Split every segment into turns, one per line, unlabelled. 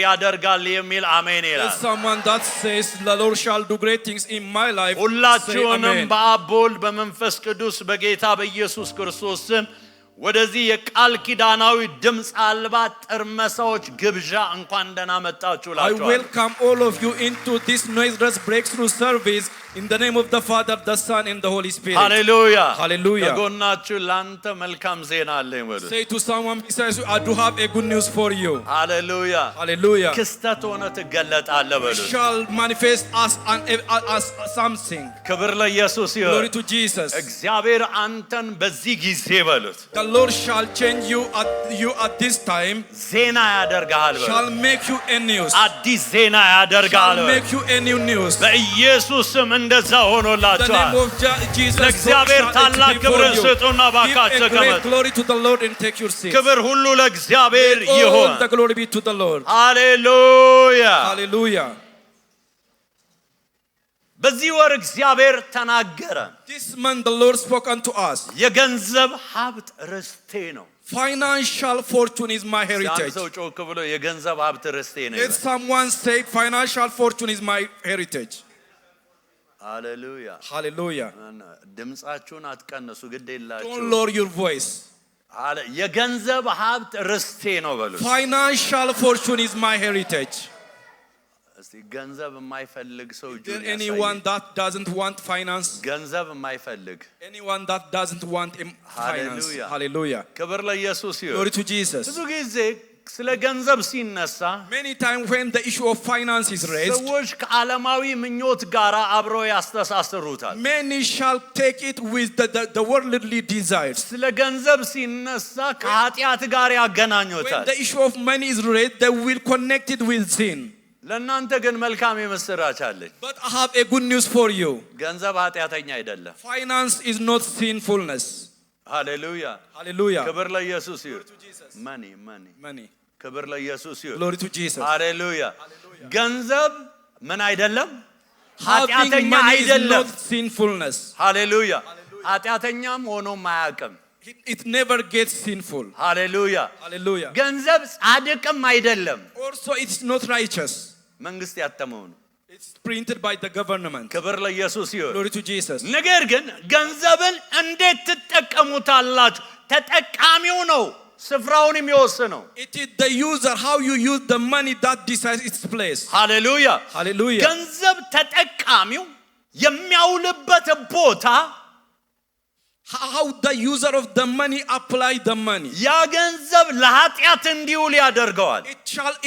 ያደርጋል የሚል አሜን ይላል።
Someone that says the Lord shall do great things in my life.
ሁላችሁንም በአብ በወልድ በመንፈስ ቅዱስ በጌታ በኢየሱስ ክርስቶስ ስም ወደዚህ የቃል ኪዳናዊ ድምጽ አልባ ጥርመሳዎች ግብዣ እንኳን ደህና መጣችሁ
I welcome all of you into this noiseless breakthrough service in the name of the Father, the Son, and the Holy Spirit.
Hallelujah.
Hallelujah.
ከጎናችሁ ላንተ መልካም ዜና አለኝ በሉ።
Say to someone besides you, I do have a good news for you.
Hallelujah.
Hallelujah.
ክስተት ሆነ ትገለጣለህ በሉ።
Shall manifest as something.
ክብር ለኢየሱስ ይሁን።
Glory to Jesus.
እግዚአብሔር አንተን በዚህ ጊዜ በሉት
The Lord shall change you at this time.
ዜና ያደርጋል በሉ።
Shall make you a news.
አዲስ ዜና ያደርጋል
Shall
በሉ።
make you a new news.
በኢየሱስ ስም እንደዛ ሆኖላችኋል።
The name of Jesus.
ለእግዚአብሔር ታላቅ ክብርን ስጡና ባካችሁ ተቀመጡ።
Glory to the Lord and take your seat.
ክብር ሁሉ ለእግዚአብሔር ይሁን።
All the glory be to the Lord.
Hallelujah.
Hallelujah.
በዚህ ወር እግዚአብሔር ተናገረ።
This month the Lord spoke unto us.
የገንዘብ ሀብት ርስቴ ነው።
Financial fortune is my heritage.
ሰው ጮክ ብሎ የገንዘብ ሀብት ርስቴ ነው።
Let someone say financial fortune is my heritage.
Hallelujah.
Hallelujah.
ድምጻችሁን አትቀንሱ ግድ የላችሁ።
Don't lower your voice.
የገንዘብ ሀብት ርስቴ ነው በሉ።
Financial fortune is my heritage.
እስቲ ገንዘብ የማይፈልግ ሰው
Is there anyone that doesn't want finance?
ገንዘብ የማይፈልግ
Anyone that doesn't want finance? Hallelujah.
ክብር ለኢየሱስ ይሁን።
Glory to Jesus.
ብዙ ጊዜ ስለ ገንዘብ ሲነሳ
Many times when the issue of finance is raised,
ሰዎች ከዓለማዊ ምኞት ጋር አብረው ያስተሳስሩታል።
many shall take it with the worldly desires.
ስለ ገንዘብ ሲነሳ ከኃጢአት ጋር ያገናኙታል።
When the issue of money is raised, they will connect it with sin.
ለእናንተ ግን መልካም የምስራች አለኝ።
But I have a good news for you.
ገንዘብ ኃጢአተኛ አይደለም።
Finance is not sinfulness.
ሃሌሉያ
Hallelujah.
ክብር ለኢየሱስ ይሁን።
Money.
ክብር ለኢየሱስ ይሁን።
Glory to Jesus.
ሃሌሉያ ገንዘብ ምን አይደለም?
Having
ኃጢአተኛ
money is
አይደለም።
not sinfulness.
ሃሌሉያ ኃጢአተኛም ሆኖም አያውቅም።
It never gets sinful.
ሃሌሉያ
Hallelujah.
ገንዘብ ጻድቅም አይደለም።
Also, it's not righteous.
መንግስት ያተመው ነው።
It's printed by the government.
ክብር ለኢየሱስ ይሁን።
Glory to Jesus.
ነገር ግን ገንዘብን እንዴት ትጠቀሙታላችሁ? ተጠቃሚው ነው ስፍራውን የሚወስነው።
It is the user, how you use the money, that decides its place.
ሃሌሉያ
Hallelujah.
ገንዘብ ተጠቃሚው የሚያውልበት ቦታ
How the user of the money apply the money.
ያ ገንዘብ ለኃጢአት እንዲውል ያደርገዋል።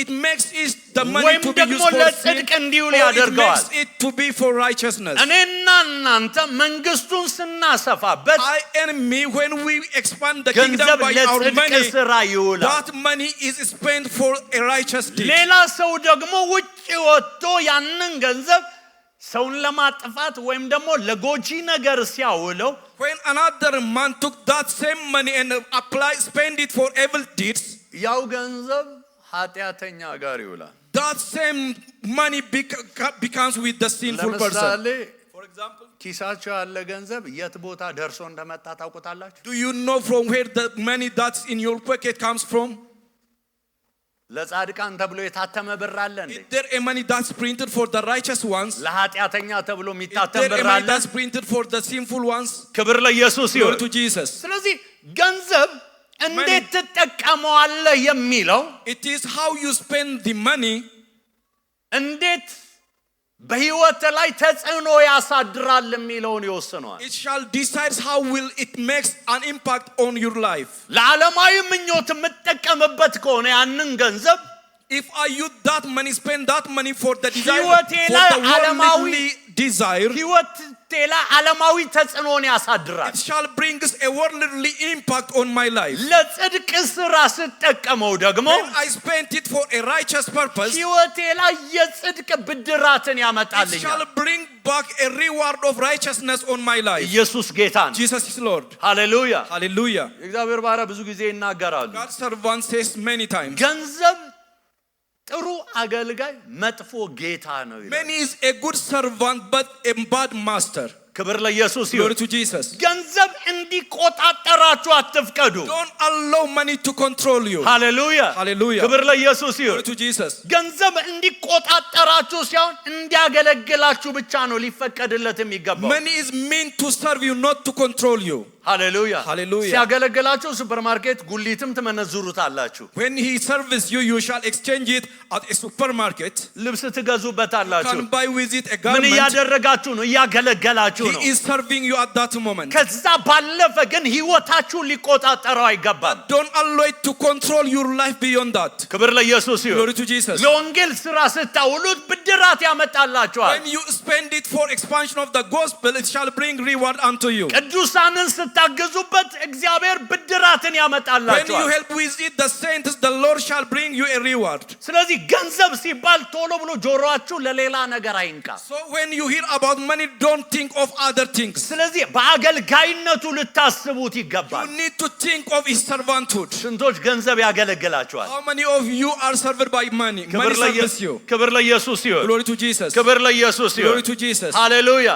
It makes it the money to be used for sin,
ለጽድቅ እንዲውል
or it
ያደርገዋል።
makes it to be for righteousness.
እኔና እናንተ መንግስቱን ስናሰፋበት
I and me, when we expand the kingdom
ገንዘብ
by our
ለጽድቅ
money,
ስራ ይውላል።
that money is spent for a righteous deed.
ሌላ ሰው ደግሞ ውጪ ወጥቶ ያንን ገንዘብ ሰውን ለማጥፋት ወይም ደግሞ ለጎጂ ነገር ሲያውለው
When another man took that same money and spend it for evil deeds,
ያው ገንዘብ ኃጢአተኛ ጋር ይውላል።
that same money becomes with the sinful person. For example,
ኪሳቸው ያለ ገንዘብ የት ቦታ ደርሶ እንደመጣ ታውቁታላችሁ?
do you know from where the money that's in your pocket comes from?
ለጻድቃን ተብሎ የታተመ ብር አለ እንዴ?
Is there a money that's printed for the righteous ones?
ለኃጢአተኛ ተብሎ
Is
የሚታተም
there a
ብር
money
አለ?
that's printed for the sinful ones?
ክብር ለኢየሱስ
Glory
ይሁን።
to Jesus.
ስለዚህ ገንዘብ እንዴት ትጠቀመዋለህ የሚለው
It is how you spend the money,
እንዴት በህይወት ላይ ተጽዕኖ ያሳድራል የሚለውን ይወስነዋል።
it shall decide how will it makes an impact on your life.
ለዓለማዊ ምኞት የምትጠቀምበት ከሆነ ያንን ገንዘብ
If I use that money, spend that money for the desire,
ህይወቴ
for
ላይ
the worldly desire,
ህይወቴ ላይ ዓለማዊ ተጽዕኖን ያሳድራል።
it shall bring us a worldly impact on my life.
ለጽድቅ ስራ ስትጠቀመው ደግሞ
When I spend it for a righteous purpose,
ህይወቴ ላይ የጽድቅ ብድራትን
it
ያመጣልኛል።
shall bring back a reward of righteousness on my life.
ኢየሱስ ጌታ ነው።
Jesus is Lord.
ሃሌሉያ
Hallelujah.
የእግዚአብሔር ባሪያ ብዙ ጊዜ ይናገራሉ።
God's servant says many times,
ገንዘብ ጥሩ አገልጋይ መጥፎ ጌታ ነው ይላል።
many is a good servant but a bad master.
ክብር ለኢየሱስ
Glory
ይሁን
to Jesus.
ገንዘብ እንዲቆጣጠራችሁ አትፍቀዱ
Don't allow money to control you.
ሃሌሉያ
Hallelujah.
ክብር ለኢየሱስ
Glory
ይሁን
to Jesus.
ገንዘብ እንዲቆጣጠራችሁ ሳይሆን እንዲያገለግላችሁ ብቻ ነው ሊፈቀድለት የሚገባው
Money is meant to serve you, not to control you.
ሃሌሉያ
Hallelujah.
ሲያገለግላችሁ ሱፐርማርኬት ጉሊትም ትመነዝሩታላችሁ
When he serves you, you shall exchange it at a supermarket.
ልብስ ትገዙበታላችሁ
Can buy with it a
ምን
garment.
እያደረጋችሁ ነው እያገለገላችሁ ነው
He is serving you at that moment.
ከዛ ባለፈ ግን ህይወታችሁን ሊቆጣጠረው አይገባም
Don't allow it to control your life beyond that.
ክብር ለኢየሱስ ይሁን
Glory to Jesus.
ለወንጌል ስራ ስታውሉት ብድራት ያመጣላችኋል
When you spend it for expansion of the gospel, it shall bring reward unto you.
ቅዱሳንን ስታገዙበት እግዚአብሔር ብድራትን
When you
ያመጣላችኋል
help with it, the saints, the Lord shall bring you a reward.
ስለዚህ ገንዘብ ሲባል ቶሎ ብሎ ጆሮአችሁ ለሌላ ነገር አይንቃ
So when you hear about money, don't think of other things.
ስለዚህ በአገልጋይነቱ ልታስቡት ይገባል
You need to think of his servanthood.
ስንቶች ገንዘብ ያገለግላችኋል
How many of you are served by money? Money serves you.
ክብር ለኢየሱስ ይሁን
Glory to Jesus.
ክብር ለኢየሱስ
Glory
ይሁን
to Jesus.
ሃሌሉያ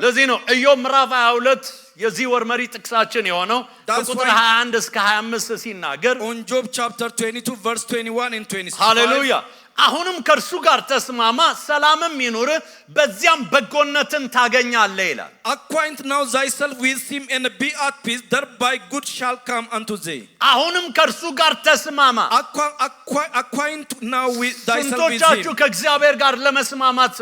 ለዚህ ነው ኢዮብ ምዕራፍ 22 የዚህ ወር መሪ ጥቅሳችን የሆነው
That's
ከቁጥር
why-
21 እስከ 25 ሲናገር
On Job chapter 22, verse 21 and 25.
ሃሌሉያ አሁንም ከእርሱ ጋር ተስማማ ሰላምም ይኑር በዚያም በጎነትን ታገኛለህ ይላል
Acquaint now thyself with him and be at peace, thereby good shall come unto thee.
አሁንም ከእርሱ ጋር ተስማማ
Acquaint now with thyself with
ስንቶቻችሁ
him.
ከእግዚአብሔር ጋር ለመስማማት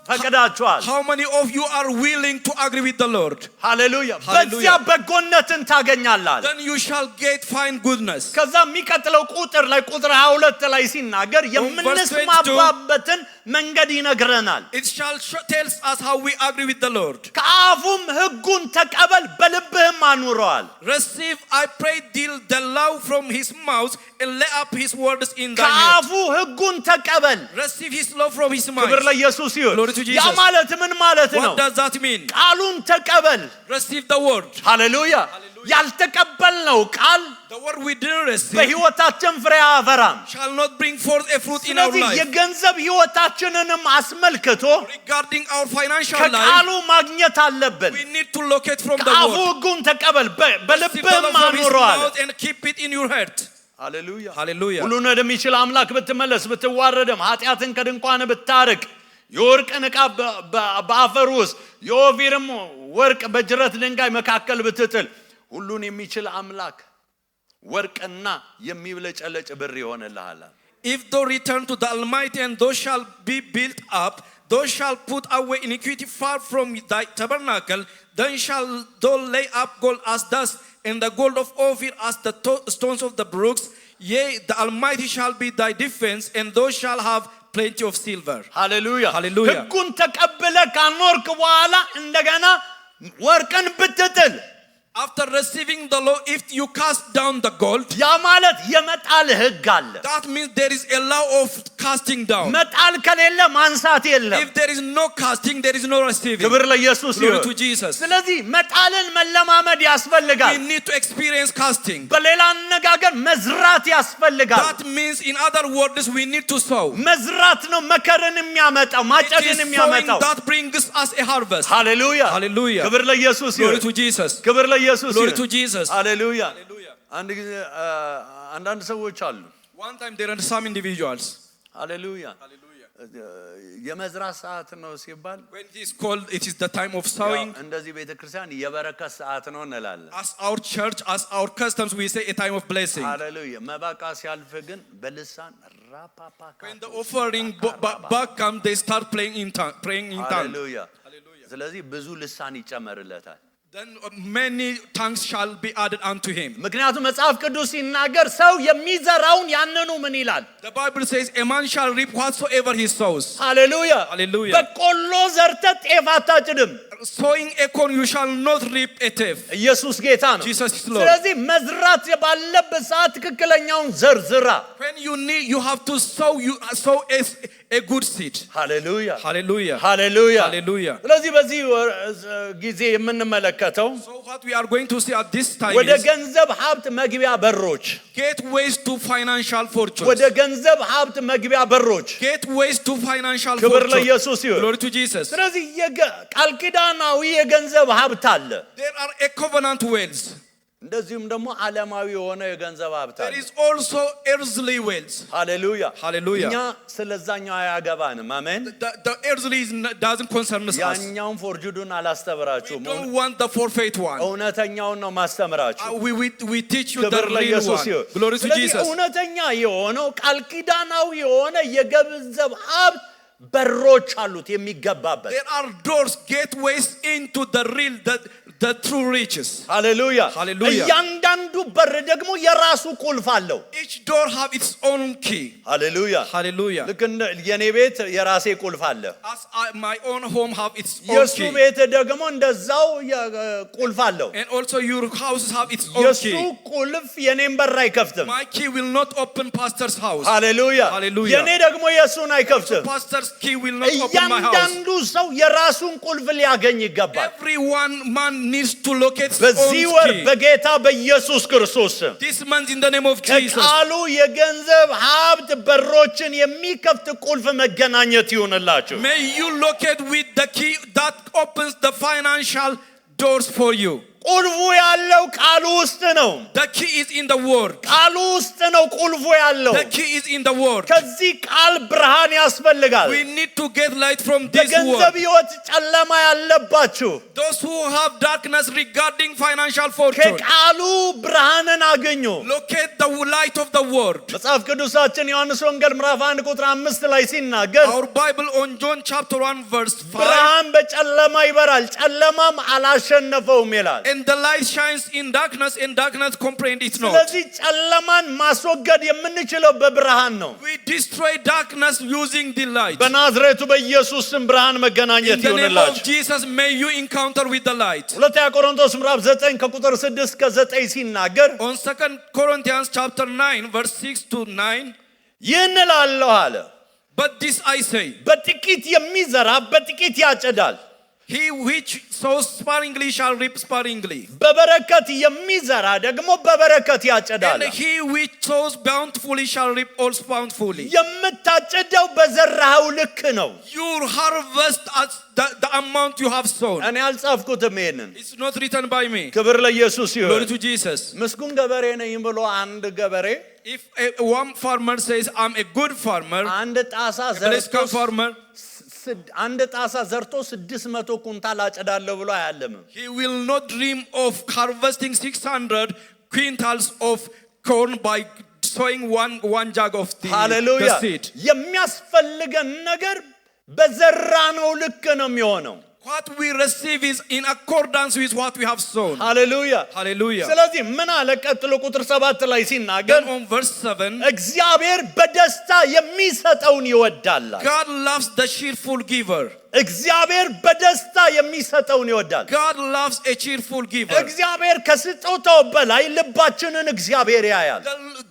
ፈቅዳችኋል
How many of you are willing to agree with the Lord?
ሃሌሉያ
Hallelujah.
በዚያ በጎነትን ታገኛለህ
Then you shall find goodness.
ከዛ የሚቀጥለው ቁጥር ላይ ቁጥር 22 ላይ ሲናገር የምንስማማበትን መንገድ ይነግረናል
It shall tells us how we agree with the Lord.
ከአፉም ሕጉን ተቀበል በልብህም አኑረዋል
Receive, I pray thee, the law from his mouth and lay up his words in thy heart.
ከአፉ ሕጉን ተቀበል
Receive his law from his mouth.
ክብር ለኢየሱስ ይሁን
Glory to Jesus.
ያ ማለት ምን ማለት ነው
What does that mean?
ቃሉን ተቀበል
Receive the word.
ሃሌሉያ ያልተቀበልነው ቃል
The word we didn't receive
በሕይወታችን ፍሬ አያፈራም
shall not bring forth a fruit in our
ስለዚህ
life.
የገንዘብ ሕይወታችንንም አስመልክቶ
Regarding our financial
ከቃሉ
life,
ማግኘት አለብን
we need to locate from the
ከአፉ
word.
ሕጉን ተቀበል
Receive the
በልብህም
law from his
አኑረዋል
mouth and keep it in your heart.
ሃሌሉያ
Hallelujah.
ሁሉን ወደሚችል አምላክ ብትመለስ ብትዋረድም ኃጢአትን ከድንኳን ብታርቅ የወርቅን ዕቃ በአፈር ውስጥ የኦፊርም ወርቅ በጅረት ድንጋይ መካከል ብትጥል ሁሉን የሚችል አምላክ ወርቅና የሚብለጨለጭ ብር ይሆንልሃል
If thou return to the Almighty and thou shalt be built up, thou shalt put away iniquity far from thy tabernacle, then shalt thou lay up gold as dust, and the gold of Ophir as the stones of the brooks. Yea, the Almighty shall be thy defense, and thou shalt have plenty of silver.
ሃሌሉያ
Hallelujah.
ሕጉን ተቀብለ ካኖርክ በኋላ እንደገና ወርቅን ብትጥል
After receiving the law, if you cast down the gold,
ያ ማለት የመጣል ሕግ አለ
that means there is a law of casting down.
መጣል ከሌለ ማንሳት የለም
If there is no casting, there is no receiving.
ክብር ለኢየሱስ
Glory
ይሁን
to Jesus.
ስለዚህ መጣልን መለማመድ ያስፈልጋል
We need to experience casting.
በሌላ አነጋገር መዝራት ያስፈልጋል
That means, in other words, we need to sow.
መዝራት ነው መከርን የሚያመጣው
It is
ማጨድን
sowing
የሚያመጣው
that brings us a harvest.
ሃሌሉያ
Hallelujah.
ክብር ለኢየሱስ
Glory
ይሁን
to Jesus.
ክብር ለኢየሱስ
Glory to
ይሁን
Jesus.
ሃሌሉያ
Hallelujah.
አንድ ጊዜ አንዳንድ ሰዎች አሉ
One time there are some individuals.
ሃሌሉያ የመዝራት ሰዓት ነው ሲባል
When it is called, it is the time of sowing.
እንደዚህ ቤተክርስቲያን የበረከት ሰዓት ነው እንላለን
As our church, as our customs, we say a time of blessing.
ሃሌሉያ መባቃ ሲያልፍ ግን በልሳን ራፓፓ
When the offering back comes, they start praying in tongues.
ሃሌሉያ ስለዚህ ብዙ ልሳን ይጨመርለታል
Then many tongues shall be added unto him.
ምክንያቱም መጽሐፍ ቅዱስ ሲናገር ሰው የሚዘራውን ያንኑ ምን ይላል
The Bible says a man shall reap whatsoever he sows.
ሃሌሉያ
Hallelujah.
በቆሎ ዘርተ ጤፍ አታጭድም
Sowing a corn, you shall not reap a teff.
ኢየሱስ ጌታ ነው
Jesus is Lord.
ስለዚህ መዝራት ባለበት ሰዓት ትክክለኛውን ዘርዝራ
When you have to sow, you sow a good seed.
ሃሌሉያ
Hallelujah.
ሃሌሉያ
Hallelujah.
ስለዚህ በዚህ ጊዜ የምንመለከተው
So what we are going to see at this time
ወደ
is
ገንዘብ ሀብት መግቢያ በሮች
gateways to financial fortunes.
ወደ ገንዘብ ሀብት መግቢያ በሮች
Gateways to financial
ክብር
fortunes.
ለኢየሱስ ይሁን
Glory to Jesus.
ስለዚህ ቃል ኪዳናዊ የገንዘብ ሀብት አለ
There are a covenant wealth.
እንደዚሁም ደግሞ ዓለማዊ የሆነ የገንዘብ ሀብት
There
አለ
is also earthly wealth.
ሃሌሉያ
Hallelujah.
እኛ ስለዛኛው አያገባንም አሜን
The earthly doesn't concern us.
ያኛውን ፎርጁዱን አላስተምራችሁም
We don't want the forfeit one.
እውነተኛውን ነው ማስተምራችሁ
We teach you the
ክብር
real
ለኢየሱስ
one.
ይሁን
Glory to
ስለዚህ
Jesus.
እውነተኛ የሆነው ቃል ኪዳናዊ የሆነ የገንዘብ ሀብት በሮች አሉት የሚገባበት
There are doors, gateways into the real, the true riches.
ሃሌሉያ
Hallelujah.
እያንዳንዱ በር ደግሞ የራሱ ቁልፍ አለው
Each door have its own key.
ሃሌሉያ
Hallelujah.
ልክ የኔ ቤት የራሴ ቁልፍ አለ
As my own home have its own
የሱ
key.
ቤት ደግሞ እንደዛው ቁልፍ አለው
And also your houses have its own
የሱ
key.
ቁልፍ የኔን በር አይከፍትም
My key will not open pastor's house.
ሃሌሉያ
Hallelujah.
የኔ ደግሞ የሱን አይከፍትም
Pastor's key will not open my house.
እያንዳንዱ ሰው የራሱን ቁልፍ ሊያገኝ ይገባል
Everyone man needs to locate his
በዚህ
own
ወር
key.
በጌታ በኢየሱስ ክርስቶስ ስም
This month in the name of Jesus.
ከቃሉ የገንዘብ ሀብት በሮችን የሚከፍት ቁልፍ መገናኘት ይሁንላችሁ
May you locate with the key that opens the financial doors for you.
ቁልፉ ያለው ቃሉ ውስጥ ነው
The key is in the word.
ቃሉ ውስጥ ነው ቁልፉ ያለው
The key is in the word.
ከዚህ ቃል ብርሃን ያስፈልጋል
We need to get light from this
በገንዘብ
word.
ሕይወት ጨለማ ያለባችሁ
Those who have darkness regarding financial fortune,
ከቃሉ ብርሃንን አገኙ
locate the light of the word.
መጽሐፍ ቅዱሳችን ዮሐንስ ወንጌል ምዕራፍ 1 ቁጥር 5 ላይ ሲናገር
Our Bible on John chapter 1 verse 5.
ብርሃን በጨለማ ይበራል ጨለማም አላሸነፈውም ይላል
And the light shines in darkness and darkness comprehend it not.
ስለዚህ ጨለማን ማስወገድ የምንችለው በብርሃን ነው
We destroy darkness using the light.
በናዝሬቱ በኢየሱስ ስም ብርሃን
In
መገናኘት
the name of
ይሁንላችሁ
Jesus, may you encounter with the light.
ሁለተኛ ቆሮንቶስ ምዕራፍ 9 ከቁጥር 6 እስከ 9 ሲናገር
On 2 Corinthians chapter 9 verse 6 to 9,
ይህን እላለሁ አለ
but this I say,
በጥቂት የሚዘራ በጥቂት ያጭዳል
he which sows sparingly shall reap sparingly,
በበረከት የሚዘራ ደግሞ በበረከት ያጭዳል
and he which sows bountifully shall reap also bountifully.
የምታጭደው በዘራኸው ልክ ነው
Your harvest as the amount you have sown.
እኔ አልጻፍኩትም ይሄንን
It's not written by me.
ክብር ለኢየሱስ
Glory
ይሁን
to Jesus.
ምስጉን ገበሬ ነኝ ብሎ አንድ ገበሬ
If one farmer says, I'm a good farmer,
አንድ ጣሳ
a blessed
ዘርቶ
farmer,
አንድ ጣሳ ዘርቶ 600 ኩንታል አጭዳለሁ ብሎ አያለምም
he will not dream of harvesting 600 quintals of corn by sowing one jug of the
ሃሌሉያ
seed.
የሚያስፈልገን ነገር በዘራነው ልክ ነው የሚሆነው
What we receive is in accordance with what we have sown.
ሃሌሉያ
Hallelujah.
ስለዚህ ምን አለ ቀጥሎ ቁጥር 7 ላይ ሲናገር
Then on verse 7,
እግዚአብሔር በደስታ የሚሰጠውን ይወዳል
God loves the cheerful giver.
እግዚአብሔር በደስታ የሚሰጠውን ይወዳል
God loves a cheerful giver.
እግዚአብሔር ከስጦታው በላይ ልባችንን እግዚአብሔር ያያል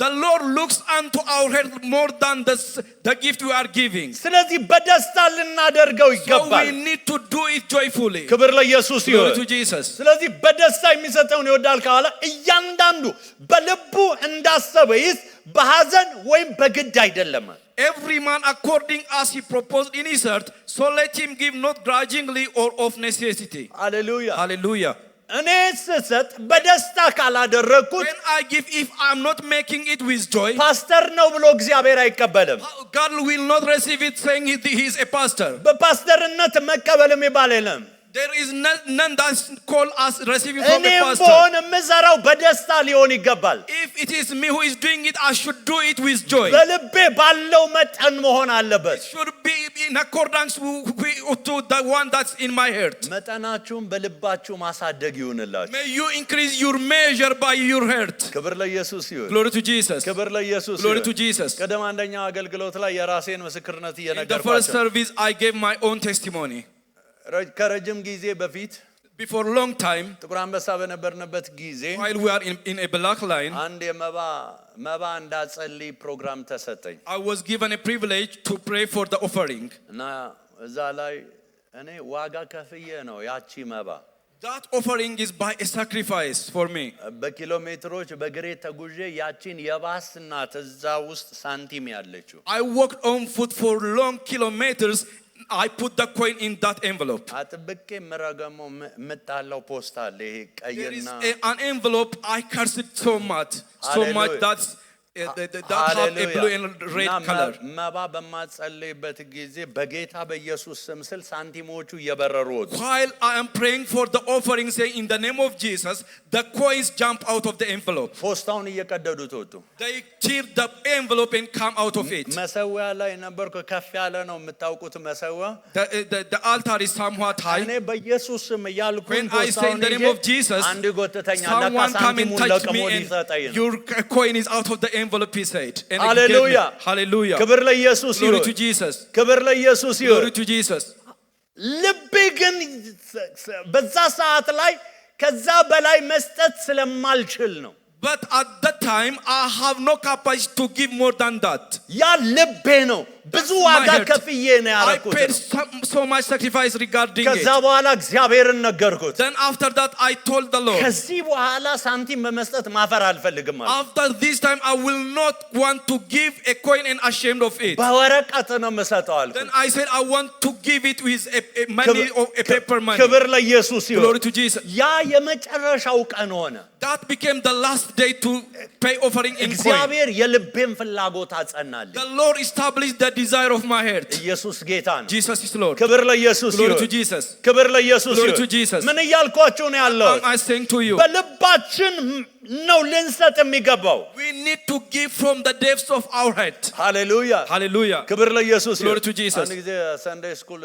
The Lord looks unto our heart more than the gift we are giving.
ስለዚህ በደስታ ልናደርገው
So
ይገባል
we need to do it joyfully.
ክብር ለኢየሱስ
Glory
ይሁን
to Jesus.
ስለዚህ በደስታ የሚሰጠውን ይወዳል ካለ እያንዳንዱ በልቡ እንዳሰበ ይስ በሐዘን ወይም በግድ አይደለም
Every man according as he proposed in his heart, so let him give not grudgingly or of necessity.
ሃሌሉያ
Hallelujah.
እኔ ስሰጥ በደስታ ካላደረኩት
When I give, if I'm not making it with joy,
ፓስተር ነው ብሎ እግዚአብሔር አይቀበልም
God will not receive it saying he is a pastor.
በፓስተርነት መቀበልም ይባል የለም
There is none that's called as receiving from a
እኔም
pastor.
በሆን የምዘራው በደስታ ሊሆን ይገባል
If it is me who is doing it, I should do it with joy.
በልቤ ባለው መጠን መሆን አለበት
It should be in accordance to the one that's in my heart.
መጠናችሁን በልባችሁ ማሳደግ ይሁንላችሁ
May you increase your measure by your heart.
ክብር ለኢየሱስ ይሁን
Glory to Jesus.
ክብር ለኢየሱስ
Glory to
ይሁን
Jesus.
ቀደም አንደኛው አገልግሎት ላይ የራሴን ምስክርነት
In the first
እየነገርኳቸው
service, I gave my own testimony.
ከረጅም ጊዜ በፊት
Before a long time,
ጥቁር አንበሳ በነበርንበት ጊዜ
while we are in a black line,
አንድ መባ እንዳጸልይ ፕሮግራም ተሰጠኝ
I was given a privilege to pray for the offering.
እና እዛ ላይ እኔ ዋጋ ከፍዬ ነው ያቺ መባ
That offering is by a sacrifice for me.
በኪሎ ሜትሮች በግሬ ተጉዤ ያቺን የባስናት እዛ ውስጥ ሳንቲም ያለችው
I walked on foot for long kilometers. I put the coin in that envelope.
አጥብቄ ምረገመው ምጣለው ፖስታ አለ ይሄ
There is
ቀይና
an envelope I cursed so much that have a blue and red color.
መባ በማጸልይበት ጊዜ በጌታ በኢየሱስ ስም ስል ሳንቲሞቹ እየበረሩ ወጡ
While I am praying for the offering, saying in the name of Jesus, the coins jump out of the envelope.
ፖስታውን እየቀደዱት ወጡ
They tear the envelope and come out of it.
መሰዊያ ላይ ነበርኩ ከፍ ያለ ነው የምታውቁት መሰዊያ
The altar is somewhat high.
እኔ በኢየሱስ ስም እያልኩኝ
When I say in the name of Jesus,
አንድ ጎተተኛ
someone come and
ሳንቲሙን
touch
ለቅሞ
me
ሊሰጠኝ
and
ነው
your coin is out of the envelope, he said. And he gave me.
Hallelujah.
Hallelujah.
ክብር ለኢየሱስ
Glory
ይሁን
to Jesus.
ክብር ለኢየሱስ
Glory
ይሁን
to Jesus.
ልቤ ግን በዛ ሰዓት ላይ ከዛ በላይ መስጠት ስለማልችል ነው
But at that time, I have no capacity to give more than that.
ያ ልቤ ነው ብዙ ዋጋ ከፍዬ ነው
I
ያረኩት
paid so much sacrifice regarding
ከዛ
it.
በኋላ እግዚአብሔርን ነገርኩት
Then after that, I told the Lord,
ከዚህ በኋላ ሳንቲም በመስጠት ማፈር አልፈልግም አለ
after this time, I will not want to give a coin and ashamed of it.
በወረቀት ነው የምሰጠው አልኩት
Then I said, I want to give it with a money or a paper money.
ክብር ለኢየሱስ ይሁን
Glory to Jesus.
ያ የመጨረሻው ቀን ሆነ
That became the last day to pay offering in coin.
እግዚአብሔር የልቤን ፍላጎት አጸናልኝ
The Lord established the desire of my heart.
ኢየሱስ ጌታ ነው
Jesus is Lord.
ክብር ለኢየሱስ
Glory to
ይሁን
Jesus.
ክብር ለኢየሱስ
Glory to
ይሁን
Jesus.
ምን እያልኳችሁ ነው ያለው
I saying to you,
በልባችን ነው ልንሰጥ የሚገባው
we need to give from the depths of our heart.
ሃሌሉያ
Hallelujah.
ክብር ለኢየሱስ
Glory to Jesus.
አንድ ጊዜ ሰንደይ ስኩል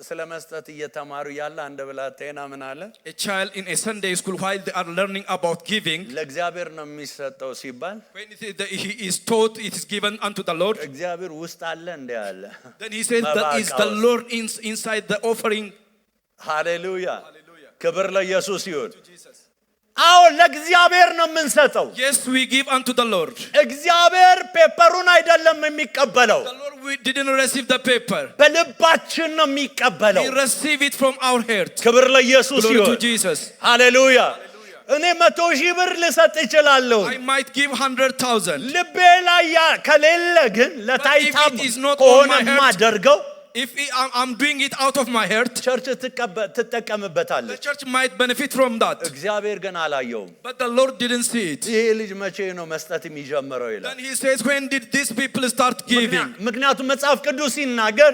ስለ መስጠት እየተማሩ ያለ አንድ ብላቴና ምን አለ
A child in a Sunday school, while they are learning about giving,
ለእግዚአብሔር ነው የሚሰጠው ሲባል
when he is taught it is given unto the Lord,
እግዚአብሔር ውስጥ አለ እንደ ያለ
then he says that is the Lord inside the offering.
ሃሌሉያ ክብር ለኢየሱስ ይሁን አዎ ለእግዚአብሔር ነው የምንሰጠው
Yes, we give unto the Lord.
እግዚአብሔር ፔፐሩን አይደለም የሚቀበለው
The Lord, we didn't receive the paper.
በልባችን ነው የሚቀበለው
We receive it from our heart.
ክብር ለኢየሱስ
Glory to
ይሁን
Jesus.
ሃሌሉያ እኔ 100,000 ብር ልሰጥ እችላለሁ
I might give 100,000.
ልቤ ላይ ከሌለ ግን ለታይታ
But if it is not on
ሆነ
my heart,
ማደርገው
If I'm doing it out of my heart,
ቸርች ትጠቀምበታለች
the church might benefit from that.
እግዚአብሔር ግን አላየውም
But the Lord didn't see it.
ይሄ ልጅ መቼ ነው መስጠት የሚጀምረው ይላል
Then he says, when did these people start giving?
ምክንያቱም መጽሐፍ ቅዱስ ሲናገር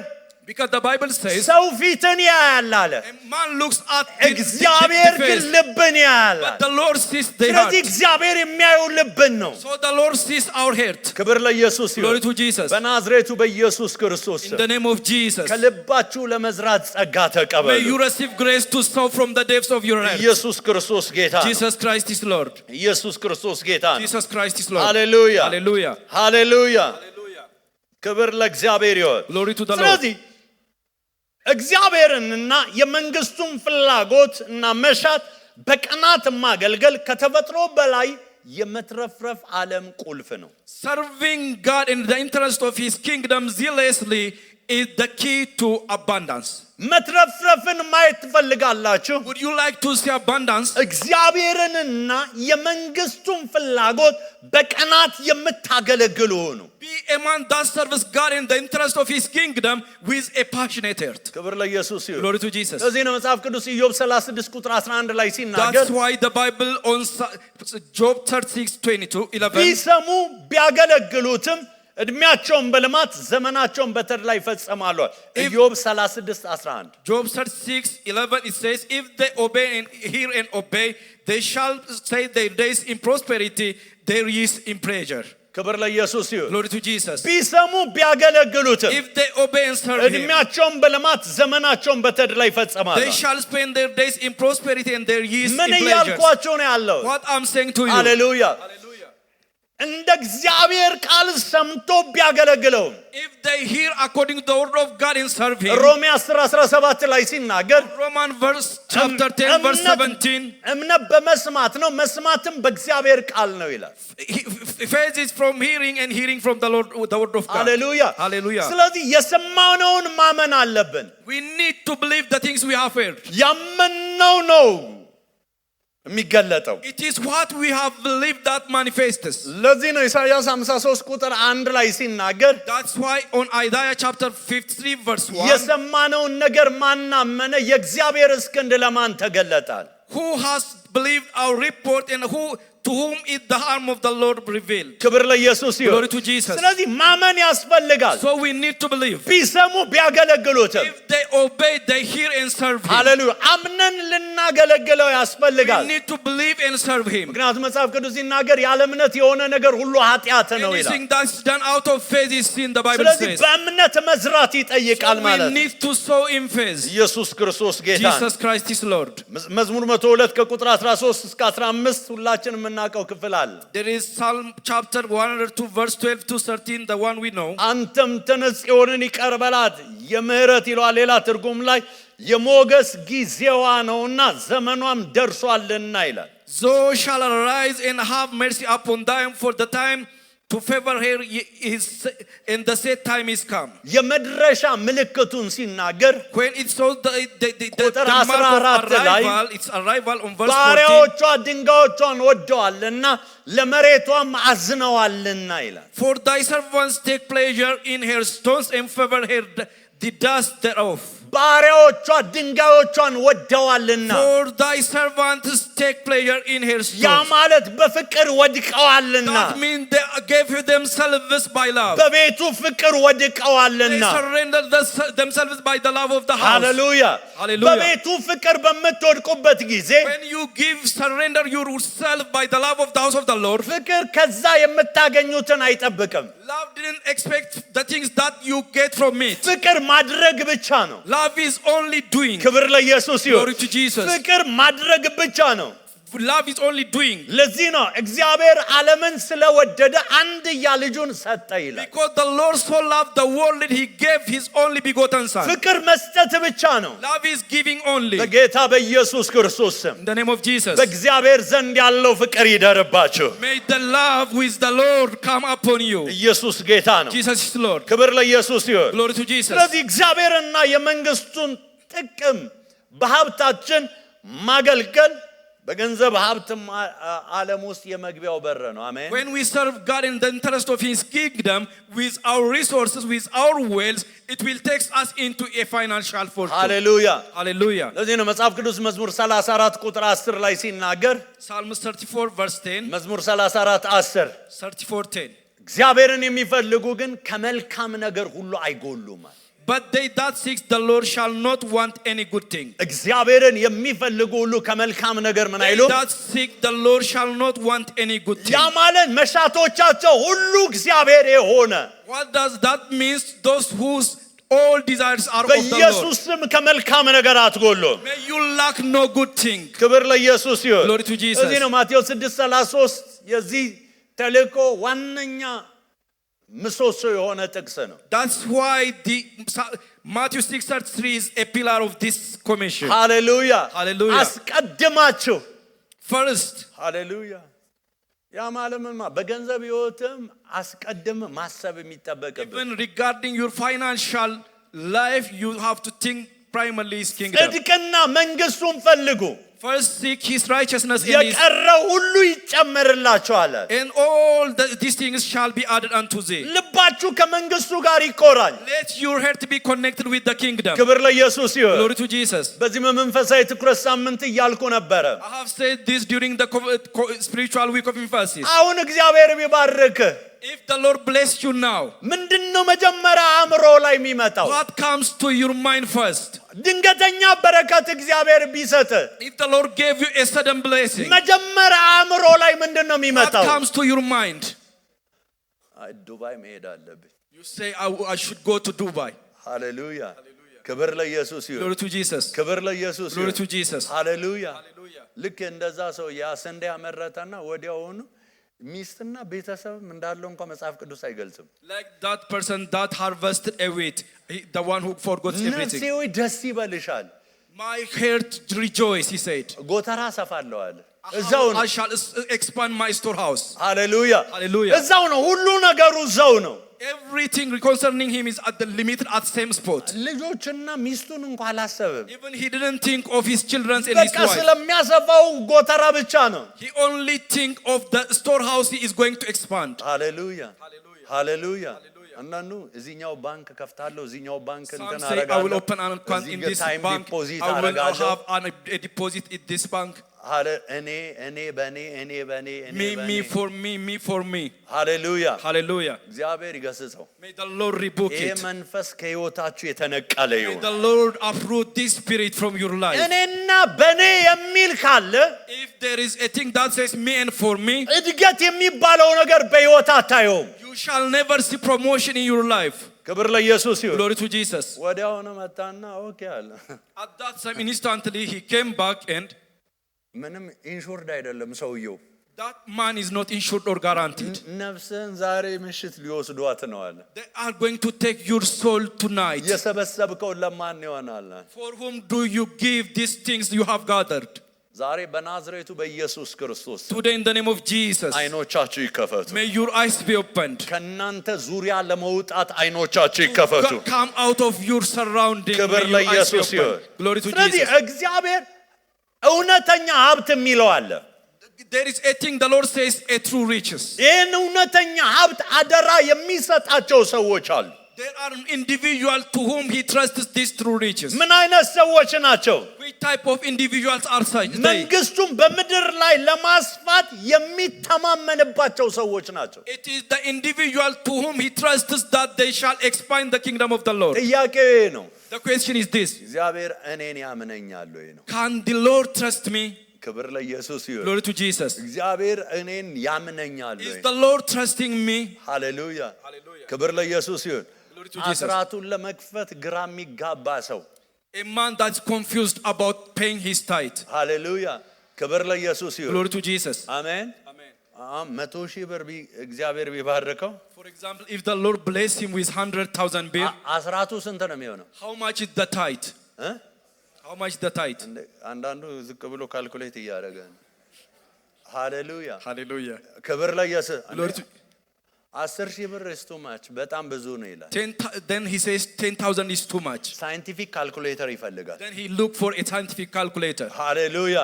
Because the Bible says,
ሰው ፊትን ያያል አለ
a man looks at
እግዚአብሔር
the
ግን
face,
ልብን ያያል
but the Lord sees the heart.
ስለዚህ እግዚአብሔር የሚያየው ልብን ነው
So the Lord sees our heart.
ክብር ለኢየሱስ
Glory
ይሁን
to Jesus.
በናዝሬቱ በኢየሱስ ክርስቶስ
In the name of Jesus.
ከልባችሁ ለመዝራት ጸጋ
May
ተቀበሉ
you receive grace to sow from the depths of your heart.
ኢየሱስ ክርስቶስ ጌታ ነው
Jesus Christ is Lord.
ኢየሱስ ክርስቶስ ጌታ ነው
Jesus Christ is Lord.
ሃሌሉያ
Hallelujah.
ሃሌሉያ
Hallelujah.
ክብር ለእግዚአብሔር ይሁን
Glory to the Lord.
ስለዚህ እግዚአብሔርንና የመንግስቱን ፍላጎት እና መሻት በቀናት ማገልገል ከተፈጥሮ በላይ የመትረፍረፍ ዓለም ቁልፍ ነው
Serving God in the interest of his kingdom zealously is the key to abundance.
መትረፍረፍን ማየት ትፈልጋላችሁ
Would you like to see abundance?
እግዚአብሔርንና የመንግስቱን ፍላጎት በቀናት የምታገለግሉ ሁኑ
Be a man that serves God in the interest of his kingdom with a passionate heart.
ክብር ለኢየሱስ ይሁን
Glory to Jesus.
ስለዚህ ነው መጽሐፍ ቅዱስ ኢዮብ 36 ቁጥር 11 ላይ ሲናገር
That's why the Bible on Job 36:22-11
ቢሰሙ ቢያገለግሉትም እድሜያቸውን በልማት ዘመናቸውን በተድላ ይፈጽማሉ ኢዮብ 36:11
Job 36:11 it says, if they obey and hear and obey, they shall say their days in prosperity, their years in pleasure.
ክብር ለኢየሱስ ይሁን
Glory to Jesus.
ቢሰሙ ቢያገለግሉትም
If they obey and serve him,
እድሜያቸውን በልማት ዘመናቸውን በተድላ ይፈጽማሉ
they shall spend their days in prosperity and their years in
ምን
pleasure.
እያልኳቸው ነው ያለው
What I'm saying to you.
ሃሌሉያ
Hallelujah.
እንደ እግዚአብሔር ቃል ሰምቶ ቢያገለግለው
If they hear according to the word of God and serve Him.
ሮሜ 10:17 ላይ ሲናገር
Roman verse chapter 10 verse 17.
እምነት በመስማት ነው መስማትም በእግዚአብሔር ቃል ነው ይላል።
Faith is from hearing and hearing from the Lord, the word of God.
ሃሌሉያ
Hallelujah.
ስለዚህ የሰማነውን ማመን አለብን።
We need to believe the things we have heard.
ያመንነው ነው የሚገለጠው።
It is what we have believed that manifests.
ለዚህ ነው ኢሳይያስ 53 ቁጥር 1 ላይ ሲናገር
That's why on Isaiah chapter 53 verse 1,
የሰማነውን ነገር ማናመነ የእግዚአብሔር እስክንድ ለማን ተገለጣል?
who has believed our report and to whom is the arm of the Lord revealed.
ክብር ለኢየሱስ ይሁን።
Glory to Jesus.
ስለዚህ ማመን ያስፈልጋል።
So we need to believe.
ቢሰሙ ቢያገለግሉትም
If they obey, they hear and serve Him.
ሃሌሉያ አምነን ልናገለግለው ያስፈልጋል።
We need to believe and serve Him.
ምክንያቱም መጽሐፍ ቅዱስ ሲናገር ያለ እምነት የሆነ ነገር ሁሉ ኃጢአት ነው ይላል።
Anything that's done out of faith is sin, the Bible
ስለዚህ
says.
በእምነት መዝራት ይጠይቃል
So
ማለት
we
ነው።
need to sow in faith.
ኢየሱስ ክርስቶስ ጌታ ነው።
Jesus Christ is Lord.
መዝሙር 102 ከቁጥር 13 እስከ 15 ሁላችንም የምናውቀው ክፍል አለ።
There is Psalm chapter 102 verse 12 to 13, the one we know.
አንተም ተነስ ጽዮንን ይቅር በላት የምህረት ይለዋል ሌላ ትርጉም ላይ የሞገስ ጊዜዋ ነውና ዘመኗም ደርሷልና ይላል።
So shall arise and have mercy upon them, for the time to favor her is, and the set time is come.
የመድረሻ ምልክቱን ሲናገር
When it shows the
ቁጥር
mark
14
of
ላይ
arrival, it's arrival on verse 14.
ባሪያዎቿ ድንጋዮቿን ወደዋልና ለመሬቷም አዝነዋልና ይላል።
For thy servants take pleasure in her stones and favor her the dust thereof.
ባሪያዎቿ ድንጋዮቿን ወደዋልና
For thy servants take pleasure in her stones.
ያ ማለት በፍቅር ወድቀዋልና
That means they gave themselves by love.
በቤቱ ፍቅር
They
ወድቀዋልና
surrendered themselves by the love of the house.
ሃሌሉያ
Hallelujah.
በቤቱ ፍቅር በምትወድቁበት ጊዜ
When you surrender yourself by the love of the house of the Lord,
ፍቅር ከዛ የምታገኙትን አይጠብቅም።
love didn't expect the things that you get from it.
ፍቅር ማድረግ ብቻ ነው።
Love is only doing.
ክብር ለኢየሱስ ይሁን።
Glory to Jesus.
ፍቅር ማድረግ ብቻ ነው።
Love is only doing.
ለዚህ ነው እግዚአብሔር ዓለምን ስለወደደ አንድያ ልጁን ሰጠ ይላል።
Because the Lord so loved the world that He gave His only begotten Son.
ፍቅር መስጠት ብቻ ነው።
Love is giving only.
በጌታ በኢየሱስ ክርስቶስ ስም
In the name of Jesus.
በእግዚአብሔር ዘንድ ያለው ፍቅር ይደርባችሁ።
May the love with the Lord come upon you.
ኢየሱስ ጌታ ነው።
Jesus is Lord.
ክብር ለኢየሱስ ይሁን።
Glory to Jesus.
ስለዚህ እግዚአብሔርና የመንግስቱን ጥቅም በሀብታችን ማገልገል በገንዘብ ሀብትም ዓለም ውስጥ የመግቢያው በር ነው። አሜን።
When we serve God in the interest of His kingdom with our resources, with our wealth, it will take us into a financial fortune.
ሃሌሉያ።
Hallelujah.
ለዚህ ነው መጽሐፍ ቅዱስ መዝሙር 34 ቁጥር 10 ላይ ሲናገር
Psalm 34 verse 10.
መዝሙር 34 10
34:10.
እግዚአብሔርን የሚፈልጉ ግን ከመልካም ነገር ሁሉ አይጎሉም።
But they that seek the Lord shall not want any good thing.
እግዚአብሔርን የሚፈልጉ ሁሉ ከመልካም ነገር ምን
They
አይሉ?
that seek the Lord shall not want any good thing.
ያ ማለት መሻቶቻቸው ሁሉ እግዚአብሔር የሆነ
What does that mean? Those whose all desires are of the Lord.
በኢየሱስ ስም ከመልካም ነገር አትጎሉም።
May you lack no good thing.
ክብር ለኢየሱስ ይሁን።
Glory to Jesus.
እዚህ ነው ማቴዎስ 6:33 የዚህ ተልእኮ ዋነኛ ምሰሶ የሆነ ጥቅስ ነው።
That's why the Matthew 6:33 is a pillar of this commission.
ሃሌሉያ።
Hallelujah.
አስቀድማችሁ
First,
ሃሌሉያ። ያ ማለት ምን ማለት በገንዘብ ህይወትም አስቀድም ማሰብ የሚጠበቅብህ
even regarding your financial life, you have to think primarily His kingdom.
ጽድቅና መንግስቱን ፈልጉ
First seek His righteousness and His,
የቀረው ሁሉ ይጨመርላችኋል።
and all these things shall be added unto thee.
ልባችሁ ከመንግስቱ ጋር ይቆራል።
Let your heart be connected with the kingdom.
ክብር ለኢየሱስ ይሁን።
Glory to Jesus.
በዚህ መንፈሳዊ ትኩረት ሳምንት እያልኩ ነበረ።
I have said this during the spiritual week of emphasis.
አሁን እግዚአብሔር ቢባርክ
If the Lord bless you now,
ምንድነው መጀመሪያ አእምሮ ላይ የሚመጣው?
what comes to your mind first?
ድንገተኛ በረከት እግዚአብሔር ቢሰጥ
If the Lord gave you a sudden blessing,
መጀመሪያ አእምሮ ላይ ምንድነው
what
የሚመጣው?
comes to your mind?
አይ ዱባይ መሄድ አለብኝ።
You say, I should go to Dubai.
ሃሌሉያ። ክብር ለኢየሱስ ይሁን።
Glory to Jesus.
ክብር ለኢየሱስ
Glory
ይሁን።
to Jesus.
ሃሌሉያ። ልክ እንደዛ ሰው ያ ስንዴ አመረተና ወዲያውኑ ሚስትና ቤተሰብም እንዳለው እንኳን መጽሐፍ ቅዱስ አይገልጽም።
Like that person that harvested a wheat, the one who forgot everything.
ነፍሴ ሆይ ደስ ይበልሻል፣
My heart rejoice, he said.
ጎተራ ሰፋለሁ አለ። እዛው ነው።
I shall expand my storehouse.
ሃሌሉያ
Hallelujah.
እዛው ነው። ሁሉ ነገሩ እዛው ነው።
Everything concerning him is at the limited at same spot.
ልጆችና ሚስቱን እንኳን አላሰበም።
Even he didn't think of his children and his
በቃ
wife.
ስለሚያሰፋው ጎተራ ብቻ ነው።
He only think of the storehouse he is going to expand.
ሃሌሉያ ሃሌሉያ አንዳንዱ እዚህኛው ባንክ ከፍታለሁ እዚህኛው ባንክ
Some
እንትን
say I will
አደርጋለሁ
open an account in this
ታይም
bank.
ዲፖዚት
I will
አደርጋለሁ
have a deposit in this bank.
እኔ በኔ
Me for me.
ሃሌሉያ
Hallelujah.
እግዚአብሔር ይገስጸው።
May the Lord rebuke
ይሄ
it.
መንፈስ ከህይወታችሁ የተነቀለ
May
ይሁን።
the Lord uproot this spirit from your life.
እኔና በኔ የሚል ካለ
If there is a thing that says me and for me,
እድገት የሚባለው ነገር በህይወት አታየውም።
you shall never see promotion in your life.
ክብር ለኢየሱስ ይሁን።
Glory to Jesus.
ወዲያውኑ መጣና ኦኬ አለ።
At that time, instantly, he came back and
ምንም ኢንሹርድ አይደለም ሰውየው።
that man is not insured or guaranteed.
ነፍስህን ዛሬ ምሽት ሊወስዷት ነው አለ።
They are going to take your soul tonight.
የሰበሰብከው ለማን ይሆናል?
For whom do you give these things you have gathered?
ዛሬ በናዝሬቱ በኢየሱስ ክርስቶስ
Today in the name of Jesus,
አይኖቻችሁ ይከፈቱ።
may your eyes be opened.
ከናንተ ዙሪያ ለመውጣት አይኖቻችሁ ይከፈቱ።
Come out of your surrounding.
ክብር
May your eyes be
ለኢየሱስ ይሁን።
opened. Glory to
ስለዚህ
Jesus.
እግዚአብሔር እውነተኛ ሀብት የሚለው አለ።
There is a thing the Lord says, a true riches.
ይህን እውነተኛ ሀብት አደራ የሚሰጣቸው ሰዎች አሉ።
There are individuals to whom he trusts these true riches.
ምን አይነት ሰዎች ናቸው?
Which type of individuals are such? They.
መንግስቱን በምድር ላይ ለማስፋት የሚተማመንባቸው ሰዎች ናቸው።
It is the individual to whom he trusts that they shall expand the kingdom of the Lord.
ጥያቄው ይሄ ነው።
The question is this:
እግዚአብሔር እኔን ያምነኛል ወይ ነው።
can the Lord trust me?
ክብር ለኢየሱስ ይሁን።
Glory to Jesus.
እግዚአብሔር እኔን ያምነኛል ወይ?
Is the Lord trusting me?
ሃሌሉያ
Hallelujah.
ክብር ለኢየሱስ ይሁን።
Glory to Jesus.
አስራቱን ለመክፈት ግራ የሚጋባ ሰው
A man that's confused about paying his tithe.
ሃሌሉያ ክብር ለኢየሱስ ይሁን።
Glory to Jesus.
አሜን።
Amen.
100,000 ብር እግዚአብሔር ቢባርከው
For example, if the Lord bless him with 100,000 bir,
አስራቱ ስንት ነው የሚሆነው?
how much is the tithe? How much is the tithe?
አንዳንዱ ዝቅ ብሎ ካልኩሌት እያደረገ ነው። ሃሌሉያ
Hallelujah.
ክብር ለኢየሱስ።
Glory to
10,000 ብር is too much በጣም ብዙ ነው ይላል።
Then he says 10,000 is too much.
ሳይንቲፊክ ካልኩሌተር ይፈልጋል።
Then he look for a scientific calculator.
ሃሌሉያ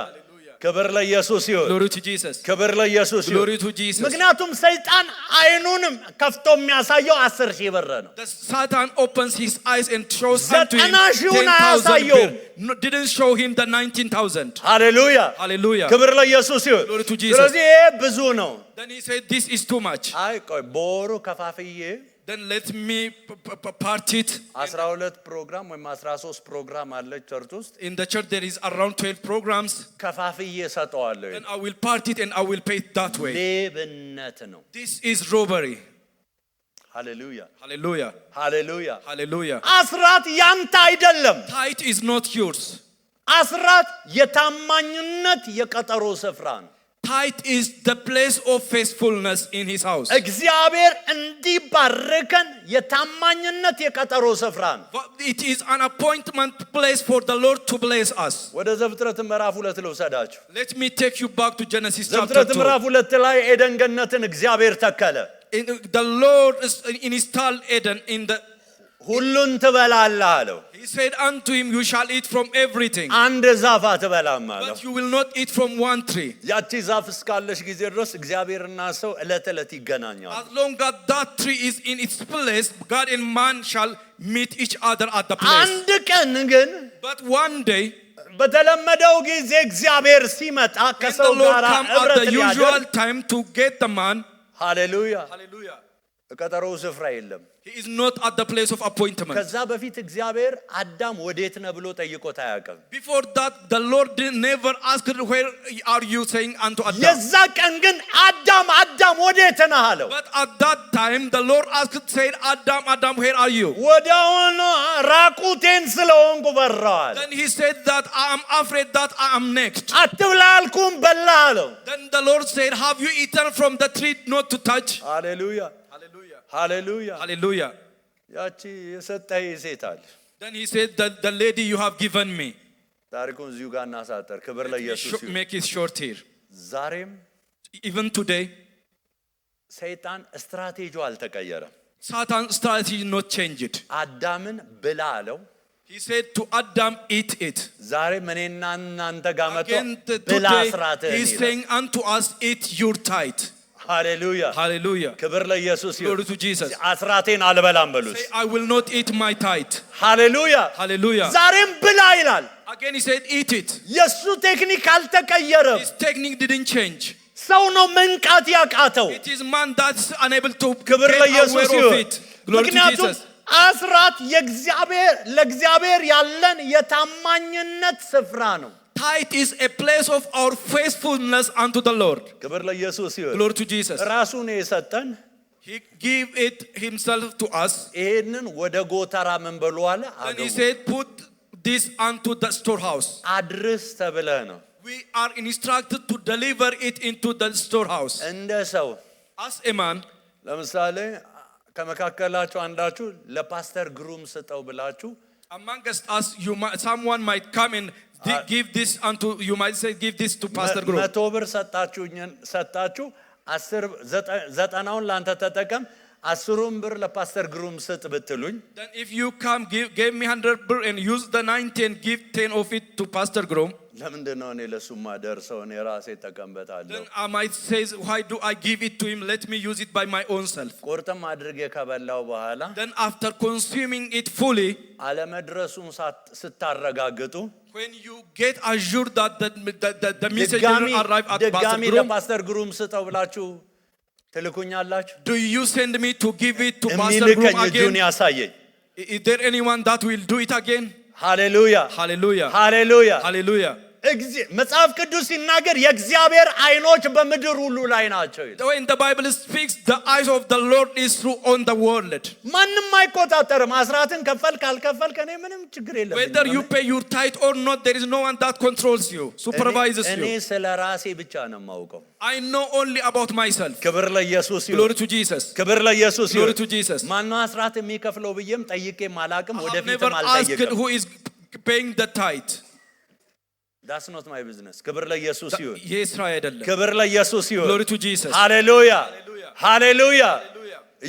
ክብር ለኢየሱስ ይሁን።
Glory to Jesus.
ክብር ለኢየሱስ ይሁን።
Glory to Jesus.
ምክንያቱም ሰይጣን አይኑንም ከፍቶ የሚያሳየው 10,000 ብር ነው።
The Satan opens his eyes and shows unto him
90,000
10,000 bir.
አያሳየውም።
No, didn't show him the 19,000.
ሃሌሉያ
Hallelujah.
ክብር ለኢየሱስ ይሁን።
Glory to Jesus.
ስለዚህ ይሄ ብዙ ነው።
Then he said, this is too much.
አይ ቆይ በወሩ ከፋፍዬ
Then let me part it.
12 ፕሮግራም ወይም 13 ፕሮግራም አለ ቸርች ውስጥ
In the church there is around 12 programs.
ከፋፍዬ ሰጠዋለሁ።
Then I will part it and I will pay it that way.
ሌብነት ነው።
This is robbery.
ሃሌሉያ
Hallelujah.
ሃሌሉያ
Hallelujah.
አስራት ያንተ አይደለም።
Tithe is not yours.
አስራት የታማኝነት የቀጠሮ ስፍራ ነው።
Tithe is the place of faithfulness in his house.
እግዚአብሔር እንዲባርከን የታማኝነት የቀጠሮ ስፍራ ነው።
It is an appointment place for the Lord to bless us.
ወደ ዘፍጥረት ምዕራፍ 2 ልውሰዳችሁ።
Let me take you back to Genesis chapter
ዘፍጥረት
2.
ምዕራፍ 2 ላይ ኤደን ገነትን እግዚአብሔር ተከለ።
The Lord installed Eden in the.
ሁሉን ትበላለህ አለው።
He said unto him, you shall eat from everything,
አንድ ዛፍ አትበላም አለው።
but you will not eat from one tree.
ያቺ ዛፍ እስካለሽ ጊዜ ድረስ እግዚአብሔርና ሰው ዕለት ዕለት ይገናኛሉ።
As long as that tree is in its place, God and man shall meet each other at the place.
አንድ ቀን ግን
But one day,
በተለመደው ጊዜ እግዚአብሔር ሲመጣ
when
ከሰው
the Lord
ጋር
come at
ህብረት
the usual
ሊያደርግ
time to get the man.
ሃሌሉያ
Hallelujah.
ቀጠሮው ስፍራ የለም
He is not at the place of appointment.
ከዛ በፊት እግዚአብሔር አዳም ወዴት ነህ ብሎ ጠይቆት አያውቅም
Before that, the Lord never asked, where are you, saying unto Adam.
የዛ ቀን ግን አዳም ወዴት ነህ አለው
But at that time, the Lord asked, said, Adam, where are you?
ወዲያውኑ ራቁቴን ስለሆንኩ በራዋል
Then he said that I am afraid that I am next.
አትብላ አልኩም በላ አለው
Then the Lord said, have you eaten from the tree not to touch?
ሃሌሉያ
Hallelujah.
ሃሌሉያ
Hallelujah.
ያቺ የሰጠኝ ሴት አለ
Then he said that the lady you have given me.
ታሪኩን እዚሁ ጋር እናሳጠር ክብር ለኢየሱስ ይሁን
Make it short here.
ዛሬም
Even today,
ሰይጣን ስትራቴጂው አልተቀየረም
Satan's strategy not changed.
አዳምን ብላ አለው
He said to Adam, eat it.
ዛሬም እኔና እናንተ ጋር መጥቶ
Again
ብላ
today,
ስራትህን
he's
ይላል
saying unto us, eat your tithe.
ሃሌሉያ
Hallelujah.
ክብር ለኢየሱስ ይሁን
Glory to Jesus.
አስራቴን አልበላም በሉት
Say, I will not eat my tithe.
ሃሌሉያ
Hallelujah.
ዛሬም ብላ ይላል
Again he said, eat it.
የሱ ቴክኒክ አልተቀየረም
His technique didn't change.
ሰው ነው መንቃት ያቃተው
It is man that's unable to
ክብር
get
ለኢየሱስ
aware of
ይሁን
it. Glory to
ምክንያቱም
Jesus.
አስራት ለእግዚአብሔር ያለን የታማኝነት ስፍራ ነው
Tithe is a place of our faithfulness unto the Lord.
ክብር ለኢየሱስ ይሁን
Glory to Jesus.
ራሱን የሰጠን
He gave it himself to us.
ይሄንን ወደ ጎተራ ምን በሉ አለ
And he said, put this unto the storehouse.
አድርስ ተብለህ ነው
We are instructed to deliver it into the storehouse.
እንደ ሰው
As a man,
ለምሳሌ ከመካከላችሁ አንዳችሁ ለፓስተር ግሩም ስጠው ብላችሁ
amongst us, someone might come and give this unto, you might say, give this to Pastor Group.
100 ብር ሰጣችሁ 90ውን ላንተ ተጠቀም 10ሩን ብር ለፓስተር ግሩም ስጥ ብትሉኝ
Then if you come, give me 100 birr and use the 90 and give 10 of it to Pastor Grom.
ለምንድን ነው እኔ ለሱ ማደርሰው እኔ ራሴ ተቀምበታለሁ
Then I might say, why do I give it to him? Let me use it by my own self.
ቁርጥም አድርጌ ከበላው በኋላ
Then after consuming it fully,
አለመድረሱን ስታረጋግጡ
when you get assured that the message will arrive at Pastor
ድጋሚ
Grom,
ለፓስተር ግሩም ስጠው ብላችሁ ትልኩኛላችሁ
do you send me to give it to Pastor
የሚልከኝ
Grom
እጁን
again?
ያሳየኝ
Is there anyone that will do it again?
ሃሌሉያ
Hallelujah.
ሃሌሉያ
Hallelujah.
መጽሐፍ ቅዱስ ሲናገር የእግዚአብሔር አይኖች በምድር ሁሉ ላይ ናቸው ይላል
When the Bible speaks, the eyes of the Lord is through on the world.
ማንንም አይቆጣጠርም አስራትን ከፈልክ አልከፈልክ እኔ ምንም ችግር የለም
Whether you pay your tithe or not, there is no one that controls you, supervises
እኔ
you.
ስለራሴ ብቻ ነው የማውቀው
I know only about myself.
ክብር ለኢየሱስ ይሁን
Glory to Jesus.
ክብር ለኢየሱስ
Glory
ይሁን
to Jesus.
ማነው አስራት የሚከፍለው ብዬም ጠይቄም አላቅም
I have never
ወደፊትም
asked
አልጠይቅም
who is paying the tithe.
That's not my business ክብር ለኢየሱስ ይሁን
ይሄ ስራ አይደለም።
ክብር ለኢየሱስ ይሁን
Glory to Jesus.
ሃሌሉያ ሃሌሉያ
Hallelujah.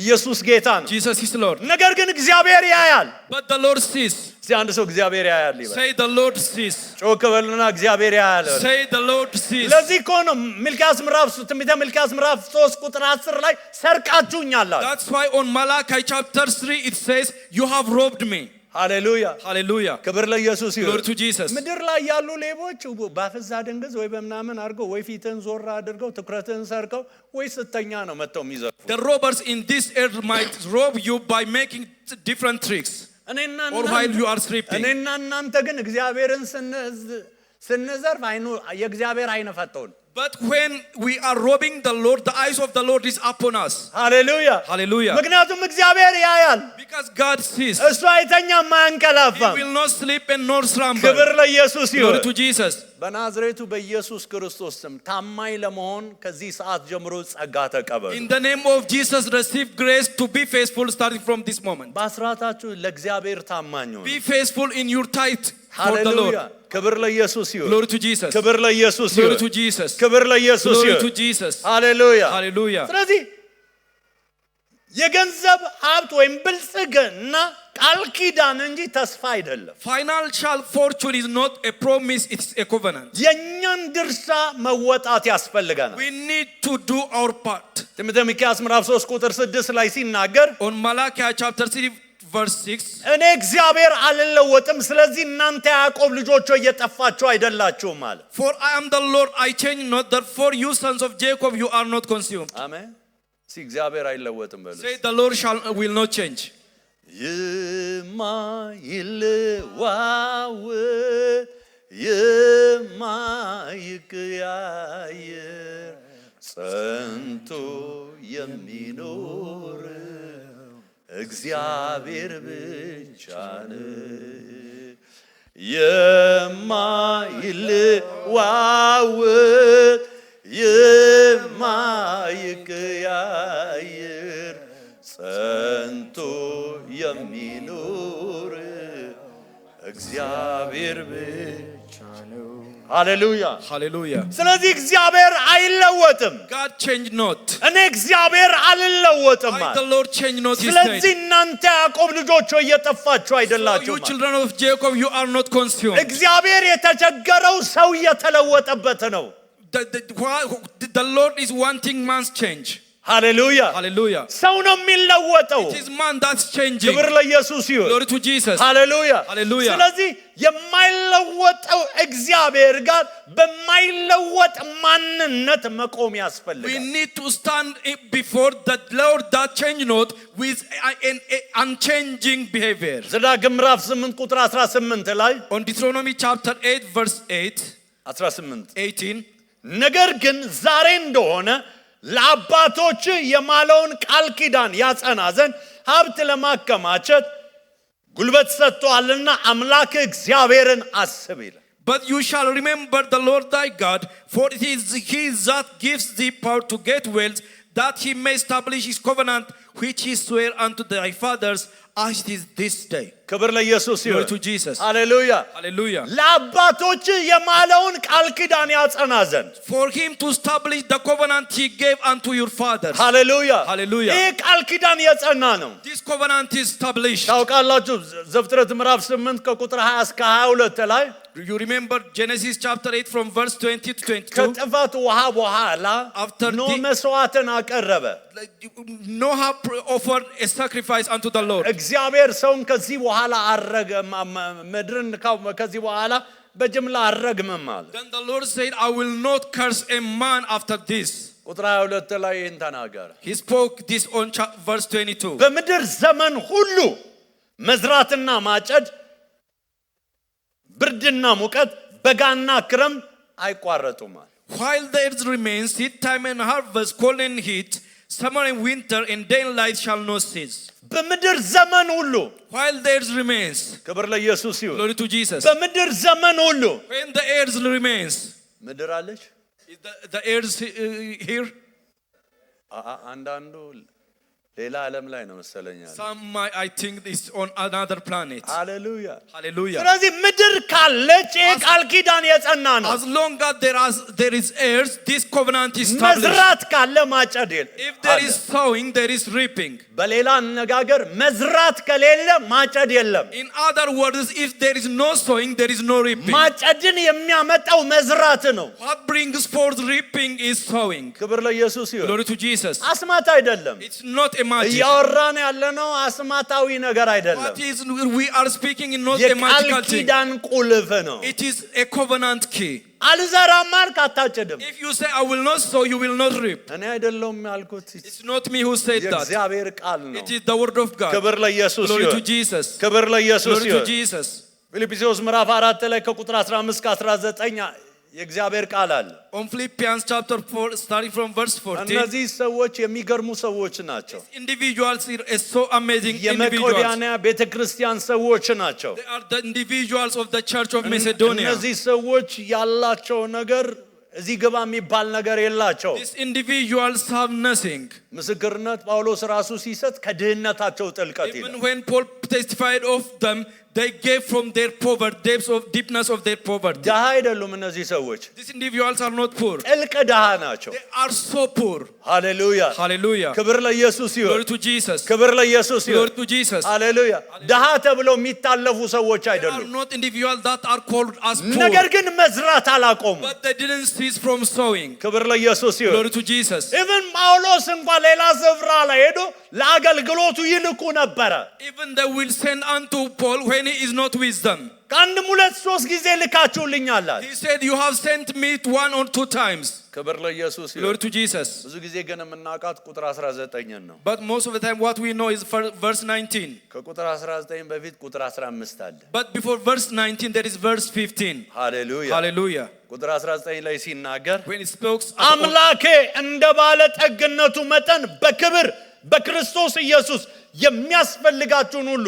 ኢየሱስ ጌታ ነው
Jesus is Lord.
ነገር ግን እግዚአብሔር ያያል
But the Lord sees.
እስቲ አንድ ሰው እግዚአብሔር ያያል ይበል
Say the Lord sees.
ጮክ በሉና እግዚአብሔር ያያል
Say the Lord sees.
ለዚህ እኮ ነው ሚልክያስ ምዕራፍ ትንቢተ ሚልክያስ ምዕራፍ 3 ቁጥር 10 ላይ ሰርቃችሁኛል አለ
That's why on Malachi chapter 3 it says, you have robbed me.
ሃሌሉያ
Hallelujah.
ክብር ለኢየሱስ ይሁን
Glory to Jesus.
ምድር ላይ ያሉ ሌቦች ባፈዛ ደንገዝ ወይ በመናምን አድርገው ወይ ፊትን ዞር አድርገው ትኩረትን ሰርቀው ወይ ስተኛ ነው መተው የሚዘርፉ
The robbers in this earth might rob you by making different tricks or while you are sleeping.
እኔና እናንተ ግን እግዚአብሔርን ስንዘርፍ አይኑ የእግዚአብሔር አይነ ፈጠውን
But when we are robbing the Lord, the eyes of the Lord is upon us.
ሃሌሉያ
Hallelujah.
ምክንያቱም እግዚአብሔር ያያል
Because God sees.
እሱ አይተኛም
He
አያንቀላፋም
will not sleep and nor slumber.
ክብር ለኢየሱስ ይሁን
Glory to Jesus.
በናዝሬቱ በኢየሱስ ክርስቶስ ስም ታማኝ ለመሆን ከዚህ ሰዓት ጀምሮ ጸጋ ተቀበሉ
In the name of Jesus, receive grace to be faithful starting from this moment.
በአስራታችሁ ለእግዚአብሔር ታማኝ ሁኑ
Be faithful in your tithe for the
ሃሌሉያ
Lord.
ክብር ለኢየሱስ ይሁን
Glory to Jesus.
ክብር ለኢየሱስ
Glory
ይሁን
to Jesus.
ክብር ለኢየሱስ
Glory
ይሁን
to Jesus.
ሃሌሉያ
Hallelujah.
ስለዚህ የገንዘብ ሀብት ወይም ብልጽግና ቃል ኪዳን እንጂ ተስፋ አይደለም
Financial fortune is not a promise, it's a covenant.
የኛን ድርሻ መወጣት ያስፈልገናል
We need to do our part.
ትንቢተ ሚክያስ ምዕራፍ 3 ቁጥር 6 ላይ ሲናገር
On Malachi chapter 3 verse 6,
እኔ እግዚአብሔር አልለወጥም ስለዚህ እናንተ ያዕቆብ ልጆች እየጠፋችሁ አይደላችሁም አለ
for I am the Lord, I change not, therefore you sons of Jacob, you are not consumed.
አሜን እግዚአብሔር አይለወጥም በሉ።
Say the Lord will not change.
የማይለዋወጥ የማይቀያየር ጸንቶ የሚኖር እግዚአብሔር ብቻ ነው። የማይለዋወጥ የማይቀያየር ጸንቶ የሚኖር እግዚአብሔር ብቻ ነው። ሃሌሉያ
ሃሌሉያ።
ስለዚህ እግዚአብሔር አይለወጥም።
God change not.
እኔ እግዚአብሔር አልለወጥም
I, the
ማለት።
Lord change not his
ስለዚህ
name.
እናንተ ያዕቆብ ልጆች ሆይ እየጠፋችሁ
So you
አይደላችሁም።
children of Jacob, you are not consumed.
እግዚአብሔር የተቸገረው ሰው እየተለወጠበት ነው።
The Lord is wanting man's change.
ሃሌሉያ
Hallelujah.
ሰው ነው የሚለወጠው።
It is man that's changing.
ክብር ለኢየሱስ ይሁን።
Glory to Jesus.
ሃሌሉያ
Hallelujah.
ስለዚህ የማይለወጠው እግዚአብሔር ጋር በማይለወጥ ማንነት መቆም
We
ያስፈልጋል።
need to stand before the Lord that change not with an unchanging behavior.
ዘዳግም ምዕራፍ 8 ቁጥር 18 ላይ
On Deuteronomy chapter 8 verse
18
18.
ነገር ግን ዛሬ እንደሆነ ለአባቶች የማለውን ቃል ኪዳን ያጸና ዘንድ ሀብት ለማከማቸት ጉልበት ሰጥቶአልና አምላክ እግዚአብሔርን አስብ ይላል።
But you shall remember the Lord thy God, for it is he that gives thee power to get wealth, that he may establish his covenant which he sware unto thy fathers, as it is this day.
ክብር ለኢየሱስ ይሁን።
Glory to Jesus.
ሃሌሉያ
Hallelujah.
ለአባቶች የማለውን ቃል ኪዳን ያጸና ዘንድ
For him to establish the covenant he gave unto your fathers.
ሃሌሉያ
Hallelujah.
ይህ ቃል ኪዳን የጸና ነው።
This covenant is established.
ታውቃላችሁ ዘፍጥረት ምዕራፍ 8 ከቁጥር 20 እስከ 22 ላይ
You remember Genesis chapter 8 from verse 20 to 22.
ከጥፋት ውሃ በኋላ
After
ኖህ መስዋዕትን አቀረበ።
Noah offered a sacrifice unto the Lord.
እግዚአብሔር ሰውን ከዚህ በኋላ አረገ ምድርን ከዚህ በኋላ በጅምላ አረግምም አለ።
Then the Lord said, I will not curse a man after this.
ቁጥር 22 ላይ ይህን ተናገረ።
He spoke this on verse 22.
በምድር ዘመን ሁሉ መዝራትና ማጨድ ብርድና ሙቀት በጋና ክረምት አይቋረጡም አለ።
While the earth remains, seed time and harvest, cold and heat, summer and winter, and day and night shall not cease.
በምድር ዘመን ሁሉ
While the earth remains,
ክብር ለኢየሱስ ይሁን።
glory to Jesus.
በምድር ዘመን ሁሉ
When the earth remains,
ምድር አለች።
is the earth here?
አንዳንዱ ሌላ ዓለም ላይ ነው መሰለኛል።
Some I think is on another planet.
ሃሌሉያ
Hallelujah.
ስለዚህ ምድር ካለች ይህ ቃል ኪዳን የጸና ነው።
As long as there is earth, this covenant is established.
መዝራት ካለ ማጨድ የለም።
If there is sowing, there is reaping.
በሌላ አነጋገር መዝራት ከሌለ ማጨድ የለም።
In other words, if there is no sowing, there is no reaping.
ማጨድን የሚያመጣው መዝራት ነው።
What brings forth reaping is sowing.
ክብር ለኢየሱስ ይሁን።
Glory to Jesus.
አስማት አይደለም።
It's not a magic.
እያወራን ያለነው አስማታዊ ነገር አይደለም።
What is we are speaking in not a
የቃል
magical thing.
ኪዳን ቁልፍ ነው።
It is a covenant key.
አልዘራም አልክ አታጭድም።
If you say I will not sow, you will not reap.
እኔ አይደለሁም ያልኩት
It's not me who said that.
የእግዚአብሔር ቃል ነው።
It is the word of God.
ክብር ለኢየሱስ
Glory to
ይሁን።
Jesus.
ክብር ለኢየሱስ
Glory to
ይሁን።
Jesus.
ፊልጵስዩስ ምዕራፍ 4 ላይ ከቁጥር 15 እስከ 19 የእግዚአብሔር ቃል አለ።
On Philippians chapter 4, starting from verse 14.
እነዚህ ሰዎች የሚገርሙ ሰዎች ናቸው።
Individuals are so amazing individuals.
የመቄዶንያ ቤተክርስቲያን ሰዎች ናቸው።
They are the individuals of the church of Macedonia.
እነዚህ ሰዎች ያላቸው ነገር እዚህ ግባ የሚባል ነገር የላቸው።
These individuals have nothing.
ምስክርነት ጳውሎስ ራሱ ሲሰጥ ከድህነታቸው ጥልቀት ይላል።
Even when Paul testified of them, they gave from their poverty, depths of deepness of their poverty.
ድሃ አይደሉም እነዚህ ሰዎች።
These individuals are not poor.
ጥልቅ ድሃ ናቸው።
They are so poor.
ሃሌሉያ
Hallelujah.
ክብር ለኢየሱስ ይሁን።
Glory to Jesus.
ክብር ለኢየሱስ ይሁን።
Glory to Jesus.
ሃሌሉያ ድሃ ተብለው የሚታለፉ ሰዎች
They are
አይደሉም።
not individuals that are called as poor.
ነገር ግን መዝራት አላቆሙ።
But they didn't cease from sowing.
ክብር ለኢየሱስ ይሁን።
Glory to Jesus.
ኢቭን ጳውሎስ እንኳን ሌላ ስፍራ ላይ ሄዶ ለአገልግሎቱ ይልኩ ነበረ።
Even they will send unto Paul when he is not with them.
ከአንድም ሁለት ሶስት ጊዜ ልካችሁልኛል አለ።
He said, you have sent me 1 or 2 times.
ክብር ለኢየሱስ ይሁን።
Glory to Jesus.
ብዙ ጊዜ ግን የምናውቃት ቁጥር 19 ነው።
But most of the time what we know is verse 19.
ከቁጥር 19 በፊት ቁጥር 15 አለ።
But before verse 19 there is verse 15.
ሃሌሉያ።
Hallelujah.
ቁጥር 19 ላይ ሲናገር
When he spoke,
አምላኬ እንደ ባለ ጠግነቱ መጠን በክብር በክርስቶስ ኢየሱስ የሚያስፈልጋችሁን ሁሉ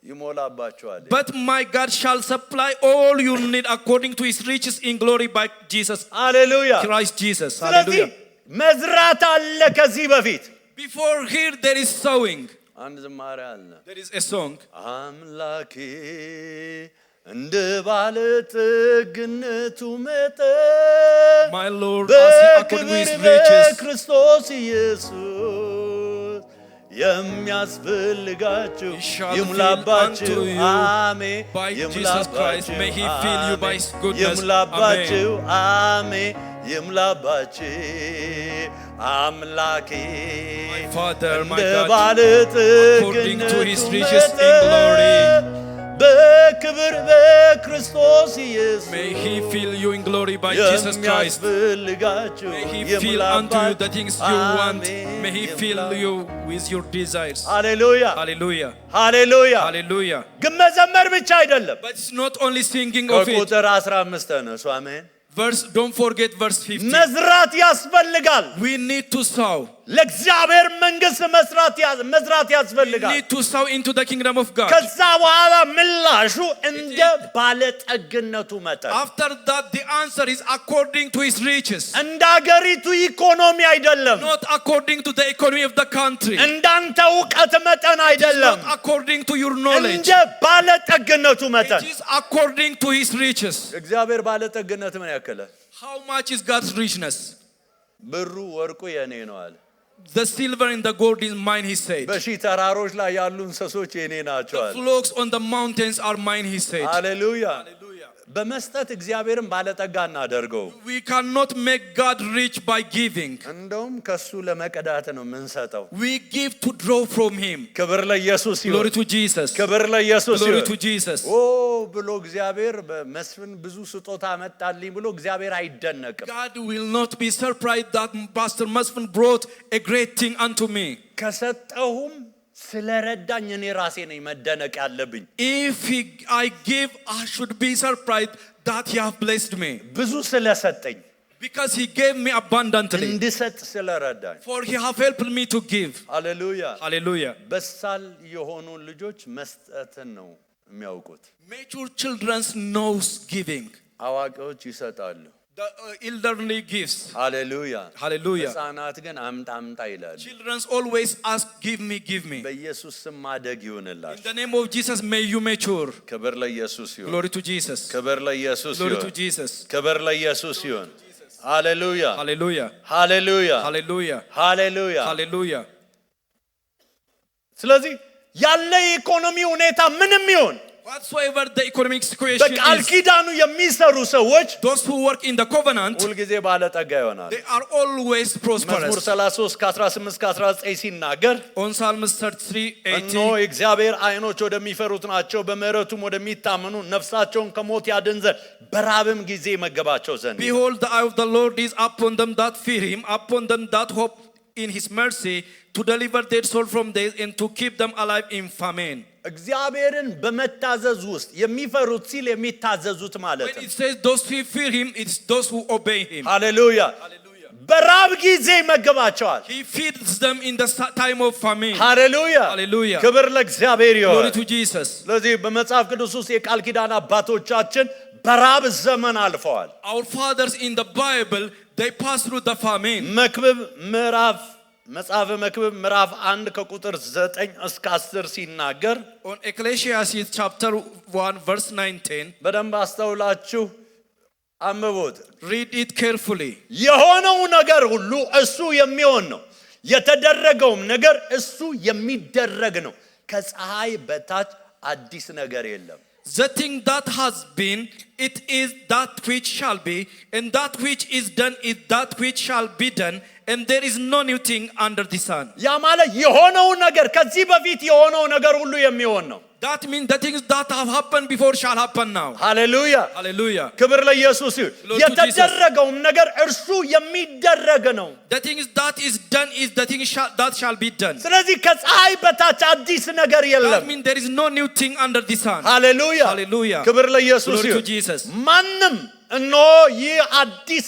ይሞላባችኋል።
but my God shall supply all your need according to his riches in glory by Jesus.
ሃሌሉያ።
Christ Jesus.
ስለዚህ
Hallelujah.
መዝራት አለ ከዚህ በፊት።
Before here there is sowing.
አንድ ዝማሬ አለ።
There is a song.
አምላኬ እንደ ባለ ጠግነቱ መጠን
My Lord, as he according to his riches.
በክርስቶስ ኢየሱስ የሚያስፈልጋችሁ ይሙላባችሁ። አሜን።
By Jesus Christ, may he fill you by his goodness.
ይሙላባችሁ። አሜን። ይሙላባችሁ። አምላኬ
Father, my
እንደ
God,
ባለ
according to his riches in glory.
በክብር በክርስቶስ ኢየሱስ
May he fill you in glory by Jesus Christ.
የሚያስፈልጋችሁ
May he fill unto you the things you want. May he fill you with your desires.
ሃሌሉያ
Hallelujah.
ሃሌሉያ።
Hallelujah.
ግን መዘመር ብቻ አይደለም።
But it's not only singing of it.
ከቁጥር 15 ተነሱ። አሜን።
Don't forget verse 15.
መዝራት ያስፈልጋል።
We need to sow.
ለእግዚአብሔር መንግሥት መዝራት
We
ያስፈልጋል።
need to sow into the kingdom of God.
ከዛ በኋላ ምላሹ እንደ ባለጠግነቱ መጠን።
After that, the answer is according to his riches.
እንደ አገሪቱ ኢኮኖሚ አይደለም።
Not according to the economy of the country.
እንዳንተ እውቀት መጠን አይደለም።
Not according to your knowledge.
እንደ ባለጠግነቱ መጠን።
It is according to his riches.
እግዚአብሔር ባለጠግነት ምን ያክላል?
How much is God's richness?
ብሩ ወርቁ የኔ ነው አለ።
The silver and the gold is mine, he said.
በሺህ ተራሮች ላይ ያሉ እንስሶች የኔ ናቸው
The
አለ።
flocks on the mountains are mine, he said.
ሃሌሉያ።
Hallelujah.
በመስጠት እግዚአብሔርን ባለጠጋ እናደርገው።
We cannot make God rich by giving.
እንደውም ከሱ ለመቀዳት ነው የምንሰጠው።
We give to draw from him.
ክብር ለኢየሱስ ይሁን።
Glory to Jesus.
ክብር ለኢየሱስ
Glory
ይሁን።
to Jesus.
ኦ ብሎ እግዚአብሔር በመስፍን ብዙ ስጦታ መጣልኝ ብሎ እግዚአብሔር አይደነቅም።
God will not be surprised that Pastor Masfin brought a great thing unto me.
ከሰጠሁም ስለረዳኝ እኔ ራሴ ነኝ መደነቅ ያለብኝ።
If I give, I should be surprised that he have blessed me.
ብዙ ስለሰጠኝ
Because he gave me abundantly.
እንድሰጥ ስለረዳኝ።
For he have helped me to give.
ሃሌሉያ።
Hallelujah.
በሳል የሆኑ ልጆች መስጠትን ነው የሚያውቁት።
Mature children knows giving.
አዋቂዎች ይሰጣሉ።
The elderly gives.
ሃሌሉያ።
Hallelujah.
ሕፃናት ግን አምጣ አምጣ ይላሉ።
Children always ask, give me, give me.
በኢየሱስ ስም ማደግ
In
ይሁንላችሁ።
the name of Jesus, may you mature.
ክብር ለኢየሱስ ይሁን።
Glory to Jesus.
ክብር ለኢየሱስ
Glory to
ይሁን።
Jesus.
ክብር ለኢየሱስ ይሁን። ሃሌሉያ
Hallelujah.
ሃሌሉያ
Hallelujah.
ሃሌሉያ።
Hallelujah.
ስለዚህ ያለ የኢኮኖሚ ሁኔታ ምንም ይሁን
Whatsoever the economic situation
በቃል
is,
ኪዳኑ የሚሰሩ ሰዎች
those who work in the covenant,
ሁልጊዜ ባለጠጋ ይሆናል።
they are always
መዝሙር
prosperous.
33 ከ18 እስከ 19 ሲናገር
On Psalms 33,
እነሆ
80,
የእግዚአብሔር ዓይኖች ወደሚፈሩት ናቸው፣ በምሕረቱም ወደሚታመኑ ነፍሳቸውን ከሞት ያድን ዘንድ በራብም ጊዜ መገባቸው ዘንድ።
behold, the eye of the Lord is upon them that fear him, upon them that hope in his mercy, to deliver their soul from death and to keep them alive in famine.
እግዚአብሔርን በመታዘዝ ውስጥ የሚፈሩት ሲል የሚታዘዙት ማለት
When
ነው።
it says those who fear him, it's those who obey him.
ሃሌሉያ።
Hallelujah.
በራብ ጊዜ ይመግባቸዋል።
He feeds them in the time of famine.
ሃሌሉያ።
Hallelujah.
ክብር ለእግዚአብሔር
Glory
ይሁን።
to Jesus.
ስለዚህ በመጽሐፍ ቅዱስ ውስጥ የቃል ኪዳን አባቶቻችን በራብ ዘመን አልፈዋል።
Our fathers in the Bible, they pass through the famine.
መጽሐፈ መክብብ ምዕራፍ 1 ከቁጥር 9 እስከ 10 ሲናገር
On Ecclesiastes chapter 1 verse 19,
በደንብ አስተውላችሁ አንብቡት።
read it carefully.
የሆነው ነገር ሁሉ እሱ የሚሆን ነው፣ የተደረገውም ነገር እሱ የሚደረግ ነው። ከፀሐይ በታች አዲስ ነገር የለም።
The thing that has been it is that which shall be, and that which is done is that which shall be done, and there is no new thing under the sun.
ያ ማለት የሆነው ነገር ከዚህ በፊት የሆነው ነገር ሁሉ የሚሆን ነው።
That means the things that have happened before shall happen now.
ሃሌሉያ
Hallelujah.
ክብር ለኢየሱስ ይሁን።
Glory to Jesus.
የተደረገውም ነገር እርሱ የሚደረግ ነው።
The things that is done is the thing that shall be done.
ስለዚህ ከፀሐይ በታች አዲስ ነገር
That
የለም።
means there is no new thing under the sun.
ሃሌሉያ
Hallelujah.
ክብር ለኢየሱስ
Glory to
ይሁን።
Jesus.
ማንም እነሆ ይህ አዲስ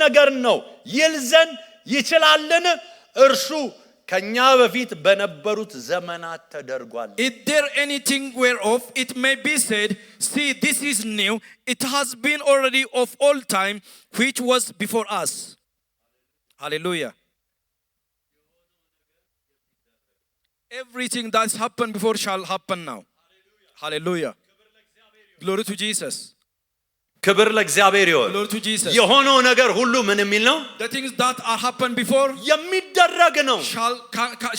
ነገር ነው ይል ዘንድ ይችላልን? እርሱ ከኛ በፊት በነበሩት ዘመናት ተደርጓል።
Is there anything whereof it may be said, see, this is new, it has been already of old time, which was before us? Hallelujah. Everything that's happened before shall happen now. Hallelujah. Glory to Jesus.
ክብር ለእግዚአብሔር ይሁን።
Glory to Jesus.
የሆነው ነገር ሁሉ ምን የሚል ነው?
The things that are happened before
የሚደረግ ነው።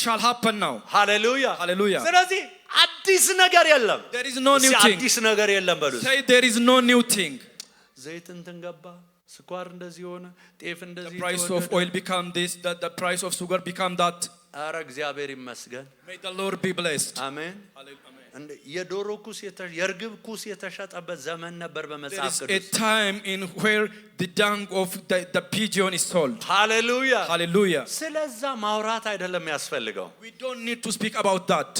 shall happen now.
ሃሌሉያ
Hallelujah.
ስለዚህ አዲስ ነገር የለም።
There is no new thing.
አዲስ ነገር የለም በሉ።
Say there is no new thing.
ዘይት እንትን ገባ፣ ስኳር እንደዚህ ሆነ፣ ጤፍ
The
እንደዚህ
price of oil become this, the price of sugar become that.
ኧረ እግዚአብሔር ይመስገን።
May the Lord be blessed.
አሜን።
Hallelujah.
የዶሮ ኩስ የርግብ ኩስ የተሸጠበት ዘመን ነበር
There
በመጽሐፍ
is a
ቅዱስ።
time in where the dung of the pigeon is sold.
ሃሌሉያ።
Hallelujah.
ስለዛ ማውራት አይደለም ያስፈልገው።
We don't need to speak about that.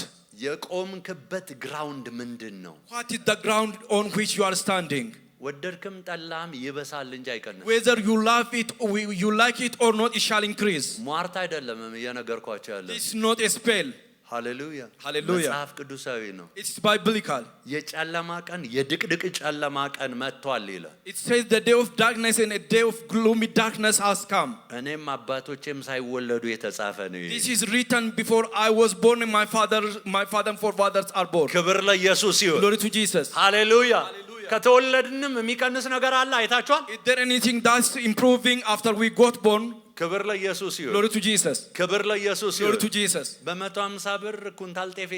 የቆምክበት ግራውንድ ምንድን ነው?
What is the ground on which you are standing?
ወደድክም ጠላም ይበሳል እንጂ አይቀንስም።
Whether you love it or you like it or not, it shall increase.
ሟርት አይደለም እየነገርኳቸው ያለው።
This is not a spell.
ሃሌሉያ
Hallelujah.
መጽሐፍ ቅዱሳዊ ነው።
It's biblical.
የጨለማ ቀን የድቅድቅ ጨለማ ቀን መጥቷል ይላል።
It says the day of darkness and a day of gloomy darkness has come.
እኔም አባቶቼም ሳይወለዱ የተጻፈ ነው።
This is written before I was born and my father and forefathers are born.
ክብር ለኢየሱስ ይሁን።
Glory to Jesus.
ሃሌሉያ ከተወለድንም የሚቀንስ ነገር አለ አይታችኋል?
Is there anything that's improving after we got born?
ክብር ለኢየሱስ ይሁን።
Glory to Jesus.
ክብር ለኢየሱስ
Glory to
ይሁን።
Jesus.
በ150 ብር ኩንታል ጤፍ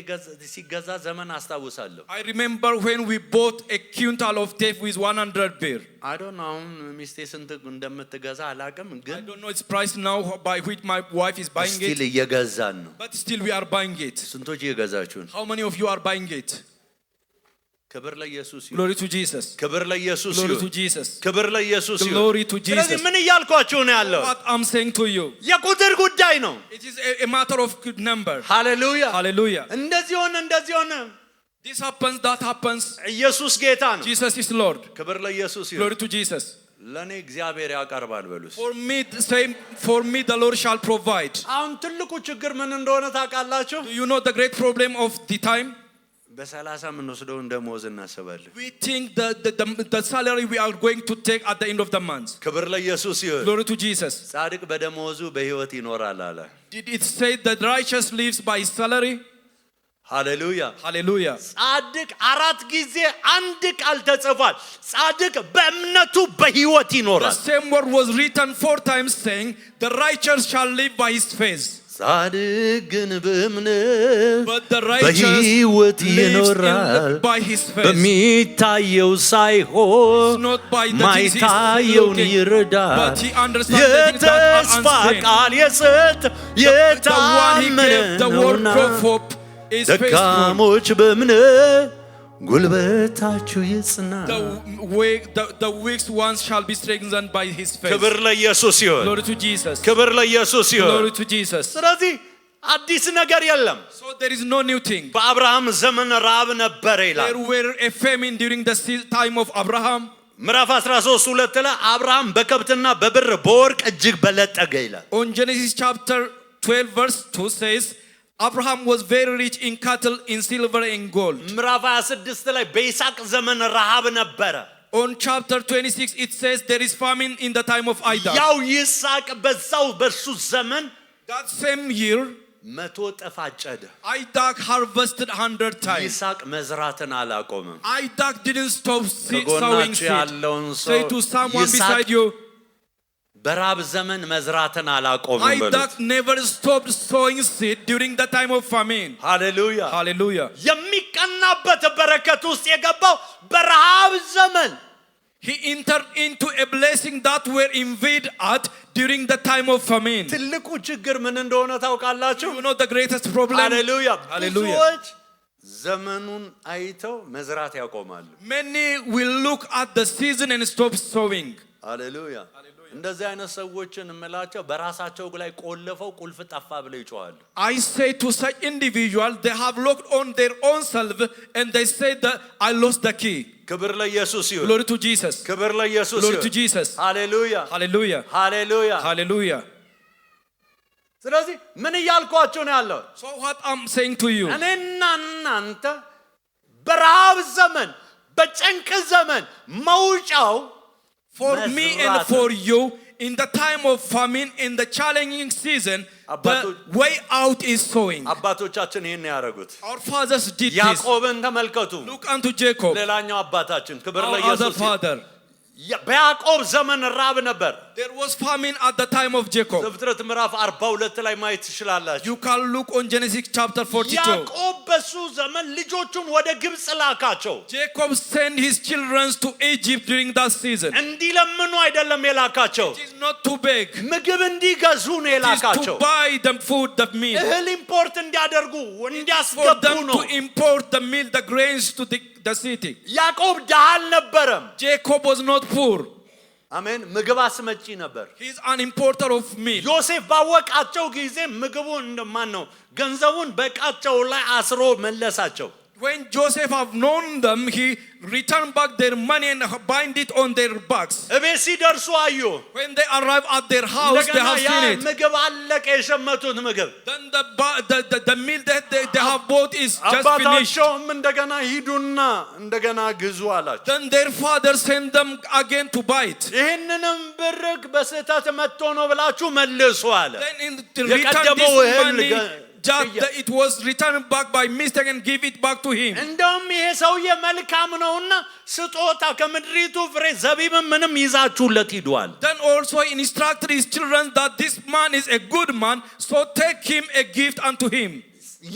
ሲገዛ ዘመን አስታውሳለሁ።
I remember when we bought a quintal of teff with 100 birr.
I don't know አሁን ሚስቴ ስንት እንደምትገዛ አላውቅም፣
I
ግን
don't know its price now by which my wife is buying
ስቲል
it.
እየገዛን ነው።
But still we are buying it.
ስንቶች እየገዛችሁ ነው?
How many of you are buying it?
ክብር ለኢየሱስ ይሁን።
Glory to Jesus.
ክብር ለኢየሱስ
Glory to
ይሁን።
Jesus.
ክብር ለኢየሱስ ይሁን።
Glory to
ስለዚህ
Jesus.
ምን እያልኳችሁ ነው ያለው?
What I'm saying to you,
የቁጥር ጉዳይ ነው።
it is a matter of good number.
ሃሌሉያ
Hallelujah.
እንደዚህ ሆነ
This happens, that happens.
ኢየሱስ ጌታ ነው።
Jesus is Lord.
ክብር ለኢየሱስ ይሁን።
Glory to Jesus.
ለኔ እግዚአብሔር ያቀርባል በሉስ።
For me the Lord shall provide.
አሁን ትልቁ ችግር ምን እንደሆነ ታውቃላችሁ?
Do you know the great problem of the time?
በ30 የምንወስደው ደሞዝ እናስባለን።
We think the salary we are going to take at the end of the month.
ክብር ለኢየሱስ ይሁን።
Glory to Jesus.
ጻድቅ በደሞዙ በሕይወት ይኖራል አለ።
Did it say that righteous lives by his salary?
ሃሌሉያ
Hallelujah.
ጻድቅ 4 ጊዜ አንድ ቃል ተጽፏል። ጻድቅ በእምነቱ በሕይወት
The
ይኖራል።
same word was written 4 times saying the righteous shall live by his faith.
ጻድቅ ግን በእምነት
But the righteous
በሕይወት
lives
ይኖራል።
by his faith.
በሚታየው ሳይሆን
Not by the things he is
ማይታየውን
looking,
ይረዳል።
but he understands the things that are
የተስፋ
unseen.
ቃል የሰጠ
The one he
የታመነ
gave the word
ነውና
of hope is faithful.
ደካሞች በእምነት ጉልበታችሁ ይጽና።
The weak ones shall be strengthened by his faith.
ክብር ለኢየሱስ ይሁን።
Glory to Jesus.
ክብር ለኢየሱስ ይሁን።
Glory to Jesus.
ስለዚህ አዲስ ነገር የለም።
So there is no new thing.
በአብርሃም ዘመን ራብ ነበረ ይላል።
There were a famine during the time of Abraham.
ምዕራፍ 13:2 ላይ አብርሃም በከብትና በብር በወርቅ እጅግ በለጠገ ይላል።
On Genesis chapter 12 verse 2 says Abraham was very rich in cattle, in silver and gold.
ምዕራፍ 26 ላይ በይስሐቅ ዘመን ረሃብ ነበረ።
On chapter 26 it says there is famine in the time of Isaac.
ያው ይስሐቅ በዛው በሱ ዘመን
That same year
100 እጥፍ አጨደ።
Isaac harvested 100 times.
ይስሐቅ መዝራትን አላቆመም።
Isaac didn't stop sowing
ከጎናችሁ
seed.
ያለውን
Say
ሰው
to someone
ይስሐቅ
beside you,
በራብ ዘመን መዝራትን አላቆመም በሉት።
Isaac never stopped sowing seed during the time of famine.
ሃሌሉያ
Hallelujah.
የሚቀንስ የጸናበት በረከት ውስጥ የገባው በረሃብ ዘመን
He entered into a blessing that were invaded at during the time of famine.
ትልቁ ችግር ምን እንደሆነ ታውቃላችሁ?
You know the greatest problem?
ሃሌሉያ
Hallelujah.
ብዙዎች ዘመኑን አይተው መዝራት ያቆማሉ።
Many will look at the season and stop sowing.
ሃሌሉያ እንደዚህ አይነት ሰዎችን እምላቸው በራሳቸው ላይ ቆልፈው ቁልፍ ጠፋ ብለው ይጮሃሉ።
I say to such individual, they have locked on their own self and they say that I lost the key.
ክብር ለኢየሱስ ይሁን።
Glory to Jesus.
ክብር ለኢየሱስ
Glory
ይሁን።
to Jesus.
ሃሌሉያ
Hallelujah.
ሃሌሉያ
Hallelujah.
ስለዚህ ምን እያልኳችሁ ነው ያለው?
So what I'm saying to you,
እኔና እናንተ በረሃብ ዘመን በጭንቅ ዘመን መውጫው
for me and for you, in the time of famine, in the challenging season, the way out is sowing.
አባቶቻችን ይሄን ያደረጉት
Our fathers did this.
ያዕቆብን ተመልከቱ።
Look unto Jacob,
ሌላኛው አባታችን ክብር
our other
ለኢየሱስ ይሁን።
father.
በያዕቆብ ዘመን ራብ ነበር።
There was famine at the time of Jacob.
ዘፍጥረት ምዕራፍ 42 ላይ ማየት ትችላላችሁ።
You can look on Genesis chapter 42.
ያዕቆብ በሱ ዘመን ልጆቹን ወደ ግብጽ ላካቸው።
Jacob sent his children to Egypt during that season.
እንዲለምኑ አይደለም የላካቸው፣
It is not to beg.
ምግብ እንዲገዙ ነው
It is
የላካቸው።
to buy them food, the meal.
እህል ኢምፖርት እንዲያደርጉ
For
እንዲያስገቡ
them
ነው።
to import the meal, the grains to the city.
ያዕቆብ ድሃ አልነበረም።
Jacob was not poor.
አሜን። ምግብ አስመጪ ነበር።
He is an importer of meal.
ዮሴፍ ባወቃቸው ጊዜ ምግቡን ማን ነው ገንዘቡን በቃቸው ላይ አስሮ መለሳቸው።
When Joseph have known them, he returned back their money and bind it on their backs.
እቤት ሲደርሱ አዩ።
When they arrive at their house, they have seen it.
ምግብ አለቀ፣ የሸመቱት ምግብ።
Then the meal that they have bought is just finished.
አባታቸውም እንደገና ሂዱና እንደገና ግዙ አላቸው።
Then their father sent them again to buy it.
ይህንንም ብር በስህተት መጥቶ ነው ብላችሁ መልሱ አለ።
Then in the return this money, it was returned back by mistake and give it back to him.
እንደውም ይሄ ሰውዬ መልካም ነውና ስጦታ ከምድሪቱ ፍሬ ዘቢብ ምንም ይዛችሁለት ሂዷል።
Then also he instructed his children that this man is a good man, so take him a gift unto him.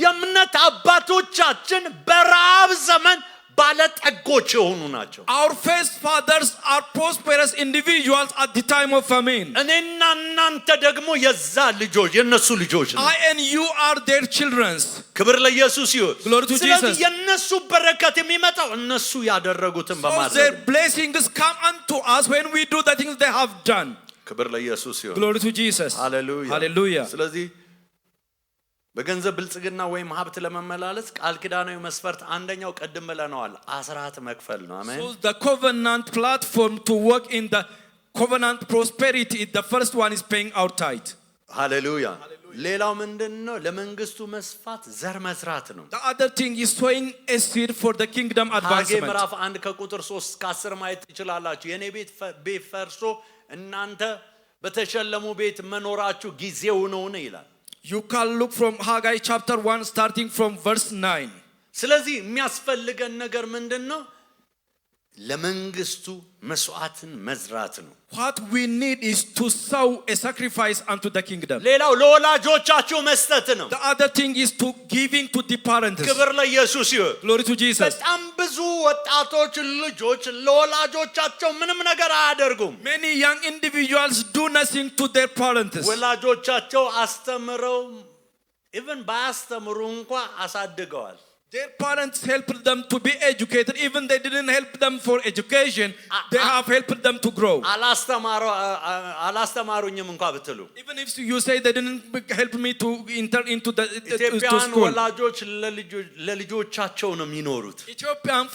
የእምነት አባቶቻችን በረሃብ ዘመን ባለጠጎች የሆኑ ናቸው።
Our first fathers are prosperous individuals at the time of famine.
እኔና እናንተ ደግሞ የዛ ልጆች የነሱ ልጆች ነን።
I and you are their children.
ክብር ለኢየሱስ ይሁን።
Glory to Jesus.
ስለዚህ የነሱ በረከት የሚመጣው እነሱ ያደረጉትን
So
በማድረግ
their blessings come unto us when we do the things they have done.
ክብር ለኢየሱስ ይሁን።
Glory to Jesus.
ሃሌሉያ
Hallelujah.
ስለዚህ በገንዘብ ብልጽግና ወይም ሀብት ለመመላለስ ቃል ኪዳናዊ መስፈርት አንደኛው ቀድም ብለናል፣ አስራት መክፈል ነው። አሜን።
So the covenant platform to work in the covenant prosperity, the first one is paying our tithe.
ሃሌሉያ ሌላው ምንድነው? ለመንግስቱ መስፋት ዘር መስራት ነው።
The other thing is sowing a seed for the kingdom
ሐጌ
advancement.
ምዕራፍ 1 ከቁጥር 3 እስከ 10 ማየት ትችላላችሁ። የኔ ቤት ፈርሶ እናንተ በተሸለሙ ቤት መኖራችሁ ጊዜው ነው ይላል።
You can look from Haggai chapter 1 starting from verse 9.
ስለዚህ የሚያስፈልገን ነገር ምንድነው? ለመንግስቱ መስዋዕትን መዝራት ነው።
What we need is to sow a sacrifice unto the kingdom.
ሌላው ለወላጆቻችሁ መስጠት ነው።
The other thing is to giving to the parents.
ክብር ለኢየሱስ ይሁን።
Glory to Jesus.
በጣም ብዙ ወጣቶች ልጆች ለወላጆቻቸው ምንም ነገር አያደርጉም።
Many young individuals do nothing to their parents.
ወላጆቻቸው አስተምረው even ባያስተምሩ እንኳን አሳድገዋል።
Their parents helped them to be educated. Even they didn't help them for education, they have helped them to grow.
አላስተማሩኝም እንኳን ብትሉ
Even if you say they didn't help me to enter into the to
ኢትዮጵያን
school.
ወላጆች ለልጆቻቸው ነው የሚኖሩት።
Ethiopian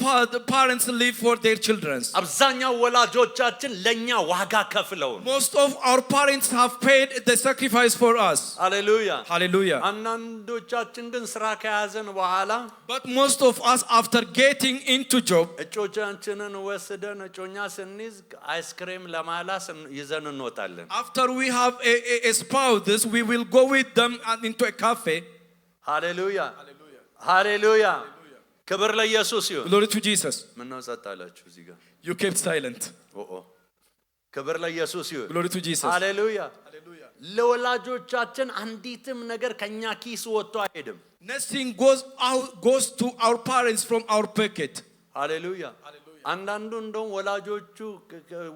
parents live for their children.
አብዛኛው ወላጆቻችን ለኛ ዋጋ ከፍለው ነው።
Most of our parents have paid the sacrifice for us.
ሃሌሉያ
Hallelujah.
አንዳንዶቻችን ግን ስራ ከያዘን በኋላ
But most of us, after getting into job,
እጮቻችንን ወስደን እጮኛ ስንይዝ አይስክሬም ለማላስ ይዘን እንወጣለን።
after we have a spouse, we will go with them into a cafe.
ሃሌሉያ ሃሌሉያ ክብር ለኢየሱስ ይሁን።
Glory to Jesus.
ምን ነው ጸጥ አላችሁ እዚህ ጋር?
You kept silent.
ክብር ለኢየሱስ ይሁን።
Glory to Jesus.
ሃሌሉያ ለወላጆቻችን አንዲትም ነገር ከኛ ኪስ ወጥቶ አይሄድም።
Nothing goes to our parents from our pocket.
ሃሌሉያ። አንዳንዱ እንደውም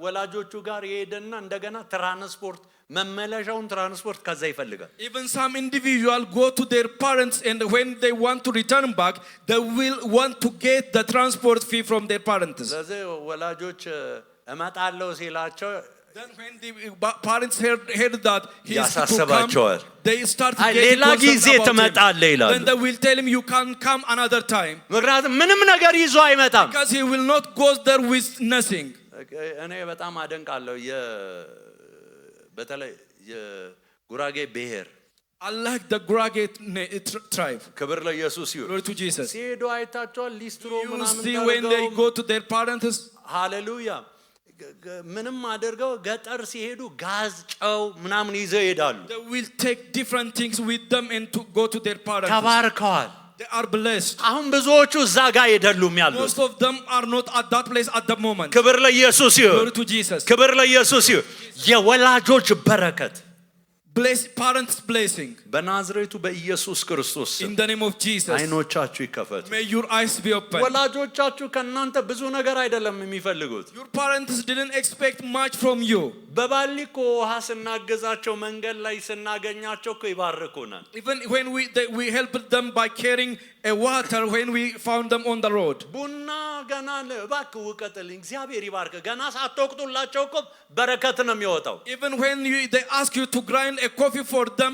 ወላጆቹ ጋር ይሄድና እንደገና ትራንስፖርት መመለሻውን ትራንስፖርት ከዛ ይፈልጋል።
Even some individual go to their parents and when they want to return back they will want to get the transport fee from their parents.
ስለዚህ ወላጆች እመጣለሁ ሲላቸው
then when the parents heard that he is to
ያሳስባቸዋል።
come they start getting
ሌላ ጊዜ ትመጣለህ ይላሉ።
then they will tell him you can come another time
ምክንያቱም ምንም ነገር ይዞ አይመጣም።
because he will not go there with nothing.
እኔ በጣም አደንቃለሁ በተለይ የጉራጌ ብሔር
I like the Gurage tribe.
ክብር ለኢየሱስ ይሁን።
Glory to Jesus.
ሲሄዱ አይታቸዋል ሊስትሮ
You
ምናምን
see when they go to their parents.
ሃሌሉያ ምንም አድርገው ገጠር ሲሄዱ ጋዝ ጨው ምናምን ይዘው ይሄዳሉ።
They will take different things with them and to go to their parents.
ተባርከዋል።
They are blessed.
አሁን ብዙዎቹ እዛ ጋር አይደሉም ያሉት።
Most of them are not at that place at the moment.
ክብር ለኢየሱስ ይሁን።
Glory to Jesus.
ክብር ለኢየሱስ ይሁን። የወላጆች በረከት
Bless parents blessing.
በናዝሬቱ በኢየሱስ ክርስቶስ
In the name of Jesus.
አይኖቻችሁ ይከፈቱ።
May your eyes be open.
ወላጆቻችሁ ከናንተ ብዙ ነገር አይደለም የሚፈልጉት።
Your parents didn't expect much from you.
በባሊኮ ውሃ ስናገዛቸው መንገድ ላይ ስናገኛቸው እኮ ይባርኩናል።
Even when we helped them by carrying a water when we found them on the road.
ቡና ገና እባክህ ውቀጥልኝ እግዚአብሔር ይባርክ ገና ሳትወቅጡላቸው እኮ በረከት ነው የሚወጣው።
Even when they ask you to grind a coffee for them,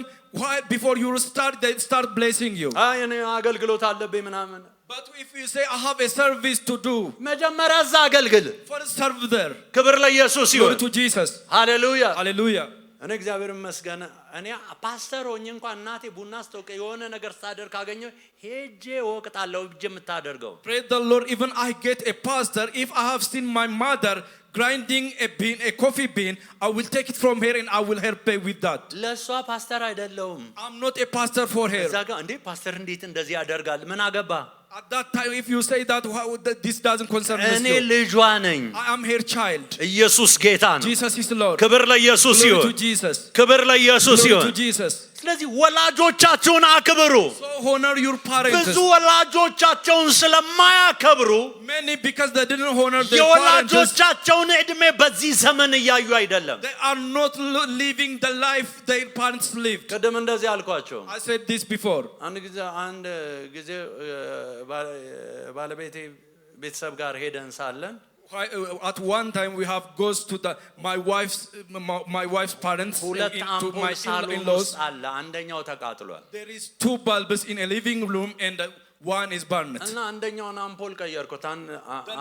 before you start they start blessing you.
አይ እኔ አገልግሎት አለብኝ ምናምን
But if you say I have a service to do,
መጀመሪያ እዛ አገልግል።
first serve there.
ክብር ለኢየሱስ ይሁን።
Glory to Jesus.
ሃሌሉያ
Hallelujah.
እኔ እግዚአብሔር ይመስገን እኔ ፓስተር ሆኜ እንኳን እናቴ ቡና ስትወቅ የሆነ ነገር ሳደርግ ካገኘው ሄጄ ወቅጣለሁ እጄ የምታደርገው።
Praise the Lord. Even I get a pastor. If I have seen my mother grinding a coffee bean, I will take it from her and I will help her with that.
ለሷ ፓስተር አይደለሁም።
I'm not a pastor for her.
እዛ ጋር እንዴ ፓስተር እንዴት እንደዚህ ያደርጋል ምን አገባ?
At that time, if you say that this doesn't concern me,
እኔ ልጇ ነኝ።
I am her child.
ኢየሱስ ጌታ ነው።
Jesus is the Lord.
ክብር ለኢየሱስ
Glory
ይሁን።
to Jesus.
ክብር ለኢየሱስ
Glory
ይሁን።
to Jesus.
ስለዚህ ወላጆቻችሁን አክብሩ።
So honor your parents.
ብዙ ወላጆቻቸውን ስለማያከብሩ
Many because they didn't honor their parents.
የወላጆቻቸውን እድሜ በዚህ ዘመን እያዩ አይደለም።
They are not living the life their parents lived.
ቀደም እንደዚህ አልኳቸው።
I said this before.
አንድ ጊዜ ባለቤቴ ቤተሰብ ጋር ሄደን ሳለን
At one time we have goes to my wife's parents
ሁለት
to
አምፖል
my
ሳሎን
in-laws.
ውስጥ አለ። አንደኛው ተቃጥሏል
There is 2 bulbs in a living room and one is burned.
እና አንደኛውን አምፖል ቀየርኩት።
I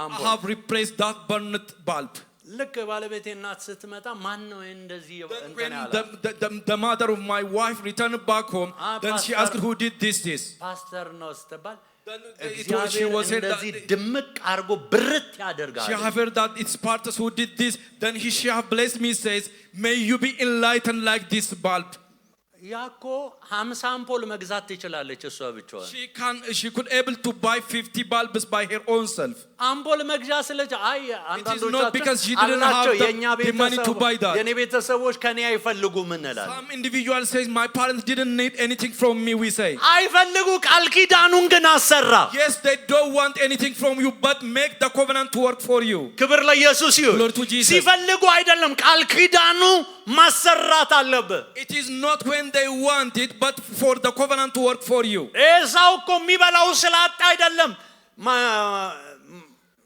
አምፖል
have replaced that burned bulb.
ልክ ባለቤቴ እናት ስትመጣ ማን ነው እንደዚህ
When
እንትን ያለ?
the mother of my wife returned back home, then she asked who did this.
ፓስተር ነው ስትባል
Then
እግዚአብሔር እንደዚህ ድምቅ አድርጎ ብርት ያደርጋል።
she have heard that it's Spartus who did this. Then she have blessed me, says, may you be enlightened like this bulb.
ያኮ 50 አምፖል መግዛት ትችላለች እሷ ብቻዋን።
She could able to buy 50 bulbs by her own self.
አምፖል መግዣ ስለች አይ
because she
አንዳንዶቻችን
didn't have
የኛ
the money to buy that.
የኔ ቤተሰቦች ከኔ አይፈልጉም እንላለን።
Some individual says my parents didn't need anything from me, we say.
አይፈልጉ ቃል ኪዳኑን ግን አሰራ።
Yes, they don't want anything from you, but make the covenant to work for you.
ክብር ለኢየሱስ ይሁን።
Glory to Jesus.
ሲፈልጉ አይደለም ቃል ኪዳኑ ማሰራት አለበት።
It is not when they want it, but for the covenant to work for you.
ኤሳው እኮ የሚበላው ስላጣ አይደለም።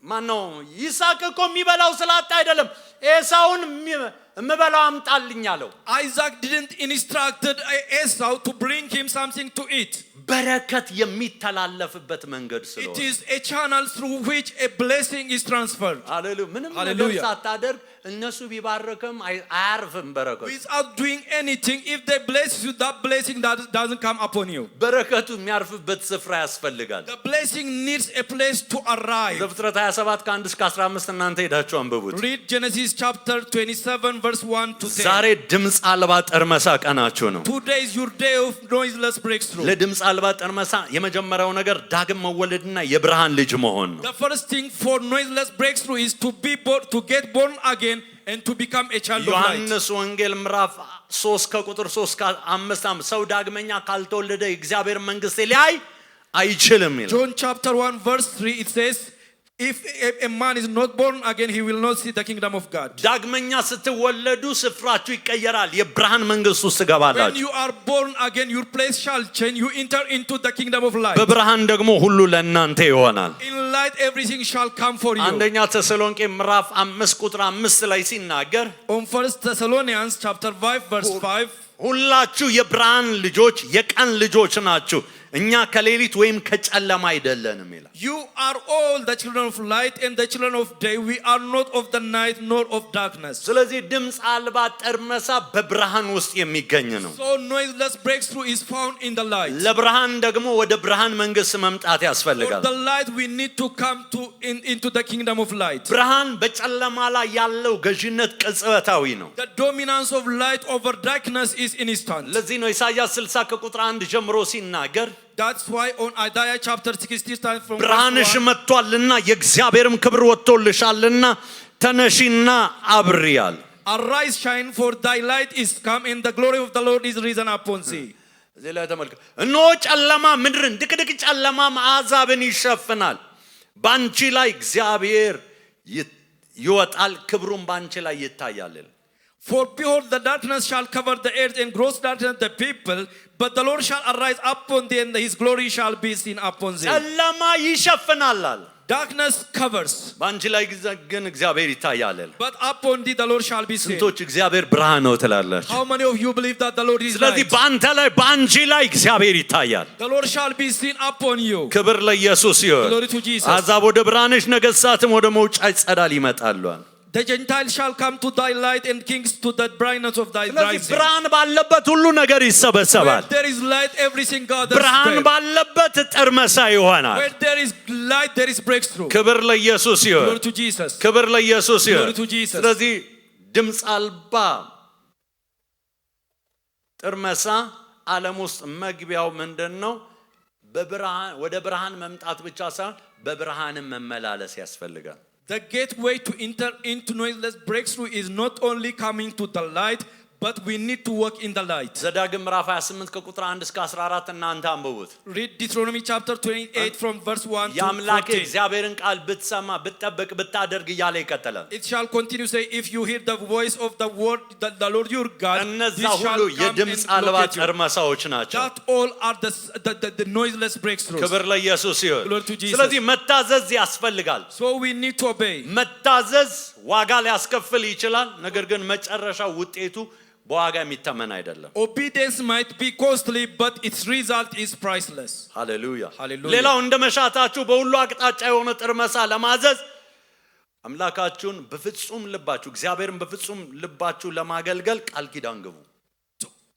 ማነው ይስሐቅ እኮ የሚበላው ስላጣ አይደለም። ኤሳውን የምበላው አምጣልኝ አለው።
Isaac didn't instructed Esau to bring him something to eat.
በረከት የሚተላለፍበት መንገድ ስለሆነ
It is a channel through which a blessing is transferred.
ሃሌሉያ ምንም ነገር ሳታደርግ እነሱ ቢባረከም አያርፍም በረከቱ።
Without doing anything, if they bless you, that blessing that doesn't come upon you.
በረከቱ የሚያርፍበት ስፍራ ያስፈልጋል።
The blessing needs a place to arrive.
ዘፍጥረት 27 ከ1 እስከ 15 እናንተ ሄዳችሁ አንብቡት።
Read Genesis chapter 27 verse 1 to 10.
ዛሬ ድምጽ አልባ ጠርመሳ ቀናችሁ ነው።
Today is your day of noiseless breakthrough.
ለድምጽ አልባ ጠርመሳ የመጀመሪያው ነገር ዳግም መወለድና የብርሃን ልጅ መሆን ነው።
The first thing for noiseless breakthrough is to be born, to get born again and to become a child of light.
ዮሐንስ ወንጌል ምዕራፍ 3 ከቁጥር 3 ከ5 ሰው ዳግመኛ ካልተወለደ የእግዚአብሔር መንግስት ሊያይ አይችልም ይላል።
John chapter 1 verse 3 it says if a man is not born again he will not see the kingdom of God.
ዳግመኛ ስትወለዱ ስፍራችሁ ይቀየራል፣ የብርሃን መንግስት ውስጥ
When
ትገባላችሁ።
you are born again your place shall change, you enter into the kingdom of light.
በብርሃን ደግሞ ሁሉ ለእናንተ ይሆናል።
In light everything shall come for you.
አንደኛ ተሰሎንቄ ምዕራፍ 5 ቁጥር 5 ላይ ሲናገር
On 1 Thessalonians chapter 5 verse 5
ሁላችሁ የብርሃን ልጆች የቀን ልጆች ናችሁ፣ እኛ ከሌሊት ወይም ከጨለማ አይደለንም ይላል።
you are all the children of light and the children of day, we are not of the night nor of darkness.
ስለዚህ ድምፅ አልባ ጠርመሳ በብርሃን ውስጥ የሚገኝ ነው።
So noiseless breakthrough is found in the light.
ለብርሃን ደግሞ ወደ ብርሃን መንግስት መምጣት
For
ያስፈልጋል።
the light we need to come into the kingdom of light.
ብርሃን በጨለማ ላይ ያለው ገዥነት ቅጽበታዊ ነው።
The dominance of light over darkness is instant.
ለዚህ ነው ኢሳይያስ 60 ከቁጥር 1 ጀምሮ ሲናገር
That's why on Isaiah chapter 60 starting from
ብርሃንሽ
verse 1,
መጥቷልና የእግዚአብሔርም ክብር ወጥቶልሻልና ተነሺና አብሪያል።
arise shine for thy light is come and the glory of the Lord is risen upon thee.
እዚህ ላይ ተመልከቱ። እነሆ ጨለማ ምድርን ድቅድቅ ጨለማ አሕዛብን ይሸፍናል፣ ባንቺ ላይ እግዚአብሔር ይወጣል፣ ክብሩም ባንቺ ላይ ይታያል።
For behold, the darkness shall cover the earth and gross darkness the people, but the Lord shall arise upon thee and his glory shall be seen upon thee.
ጨለማ ይሸፍናል አለ፣
Darkness covers,
ባንቺ ላይ ግን እግዚአብሔር ይታያል።
but upon thee the Lord shall be seen.
ስንቶች እግዚአብሔር ብርሃን ነው ትላላችሁ?
How many of you believe that the Lord is
ስለዚህ
light?
በአንተ ላይ በአንቺ ላይ እግዚአብሔር ይታያል።
The Lord shall be seen upon you.
ክብር ለኢየሱስ ይሁን።
Glory to Jesus.
አሕዛብ ወደ ብርሃንሽ ነገሥታትም ወደ መውጫሽ ጸዳል ይመጣሉ።
The Gentiles shall come to thy light and kings to the brightness of thy
ስለዚህ
rising.
ብርሃን ባለበት ሁሉ ነገር
Where
ይሰበሰባል።
there is light, everything gathers
ብርሃን
there.
ባለበት ጠርመሳ ይሆናል።
Where there is light, there is breakthrough.
ክብር ለኢየሱስ ይሁን።
Glory to Jesus.
ክብር ለኢየሱስ ይሁን።
Glory to Jesus.
ስለዚህ ድምፅ አልባ ጠርመሳ ዓለም ውስጥ መግቢያው ምንድን ነው? በብርሃን ወደ ብርሃን መምጣት ብቻ ሳይሆን በብርሃንም መመላለስ ያስፈልጋል።
The gateway to enter into noiseless breakthrough is not only coming to the light, but we need to walk in the light.
ዘዳግም ምዕራፍ 28 ከቁጥር 1 እስከ 14 እናንተ አንብቡት።
Read Deuteronomy chapter 28 from verse 1 to
የአምላክ
14.
እግዚአብሔርን ቃል ብትሰማ ብትጠብቅ ብታደርግ እያለ ይቀጥላል።
It shall continue say, if you hear the voice of the word, the Lord your God,
እነዛ
this shall
ሁሉ
come
የድምፅ
and
አልባ
locate you.
ጠርመሳዎች ናቸው።
That all are the noiseless breakthroughs.
ክብር ለኢየሱስ ይሁን።
Glory to Jesus.
ስለዚህ መታዘዝ ያስፈልጋል።
So we need to obey.
መታዘዝ ዋጋ ሊያስከፍል ይችላል፣ ነገር ግን መጨረሻው ውጤቱ በዋጋ የሚተመን አይደለም።
Obedience might be costly, but its result is priceless.
ሃሌሉያ።
Hallelujah.
ሌላው እንደ መሻታችሁ በሁሉ አቅጣጫ የሆነ ጥርመሳ ለማዘዝ አምላካችሁን በፍጹም ልባችሁ እግዚአብሔርን በፍጹም ልባችሁ ለማገልገል ቃል ኪዳን ግቡ።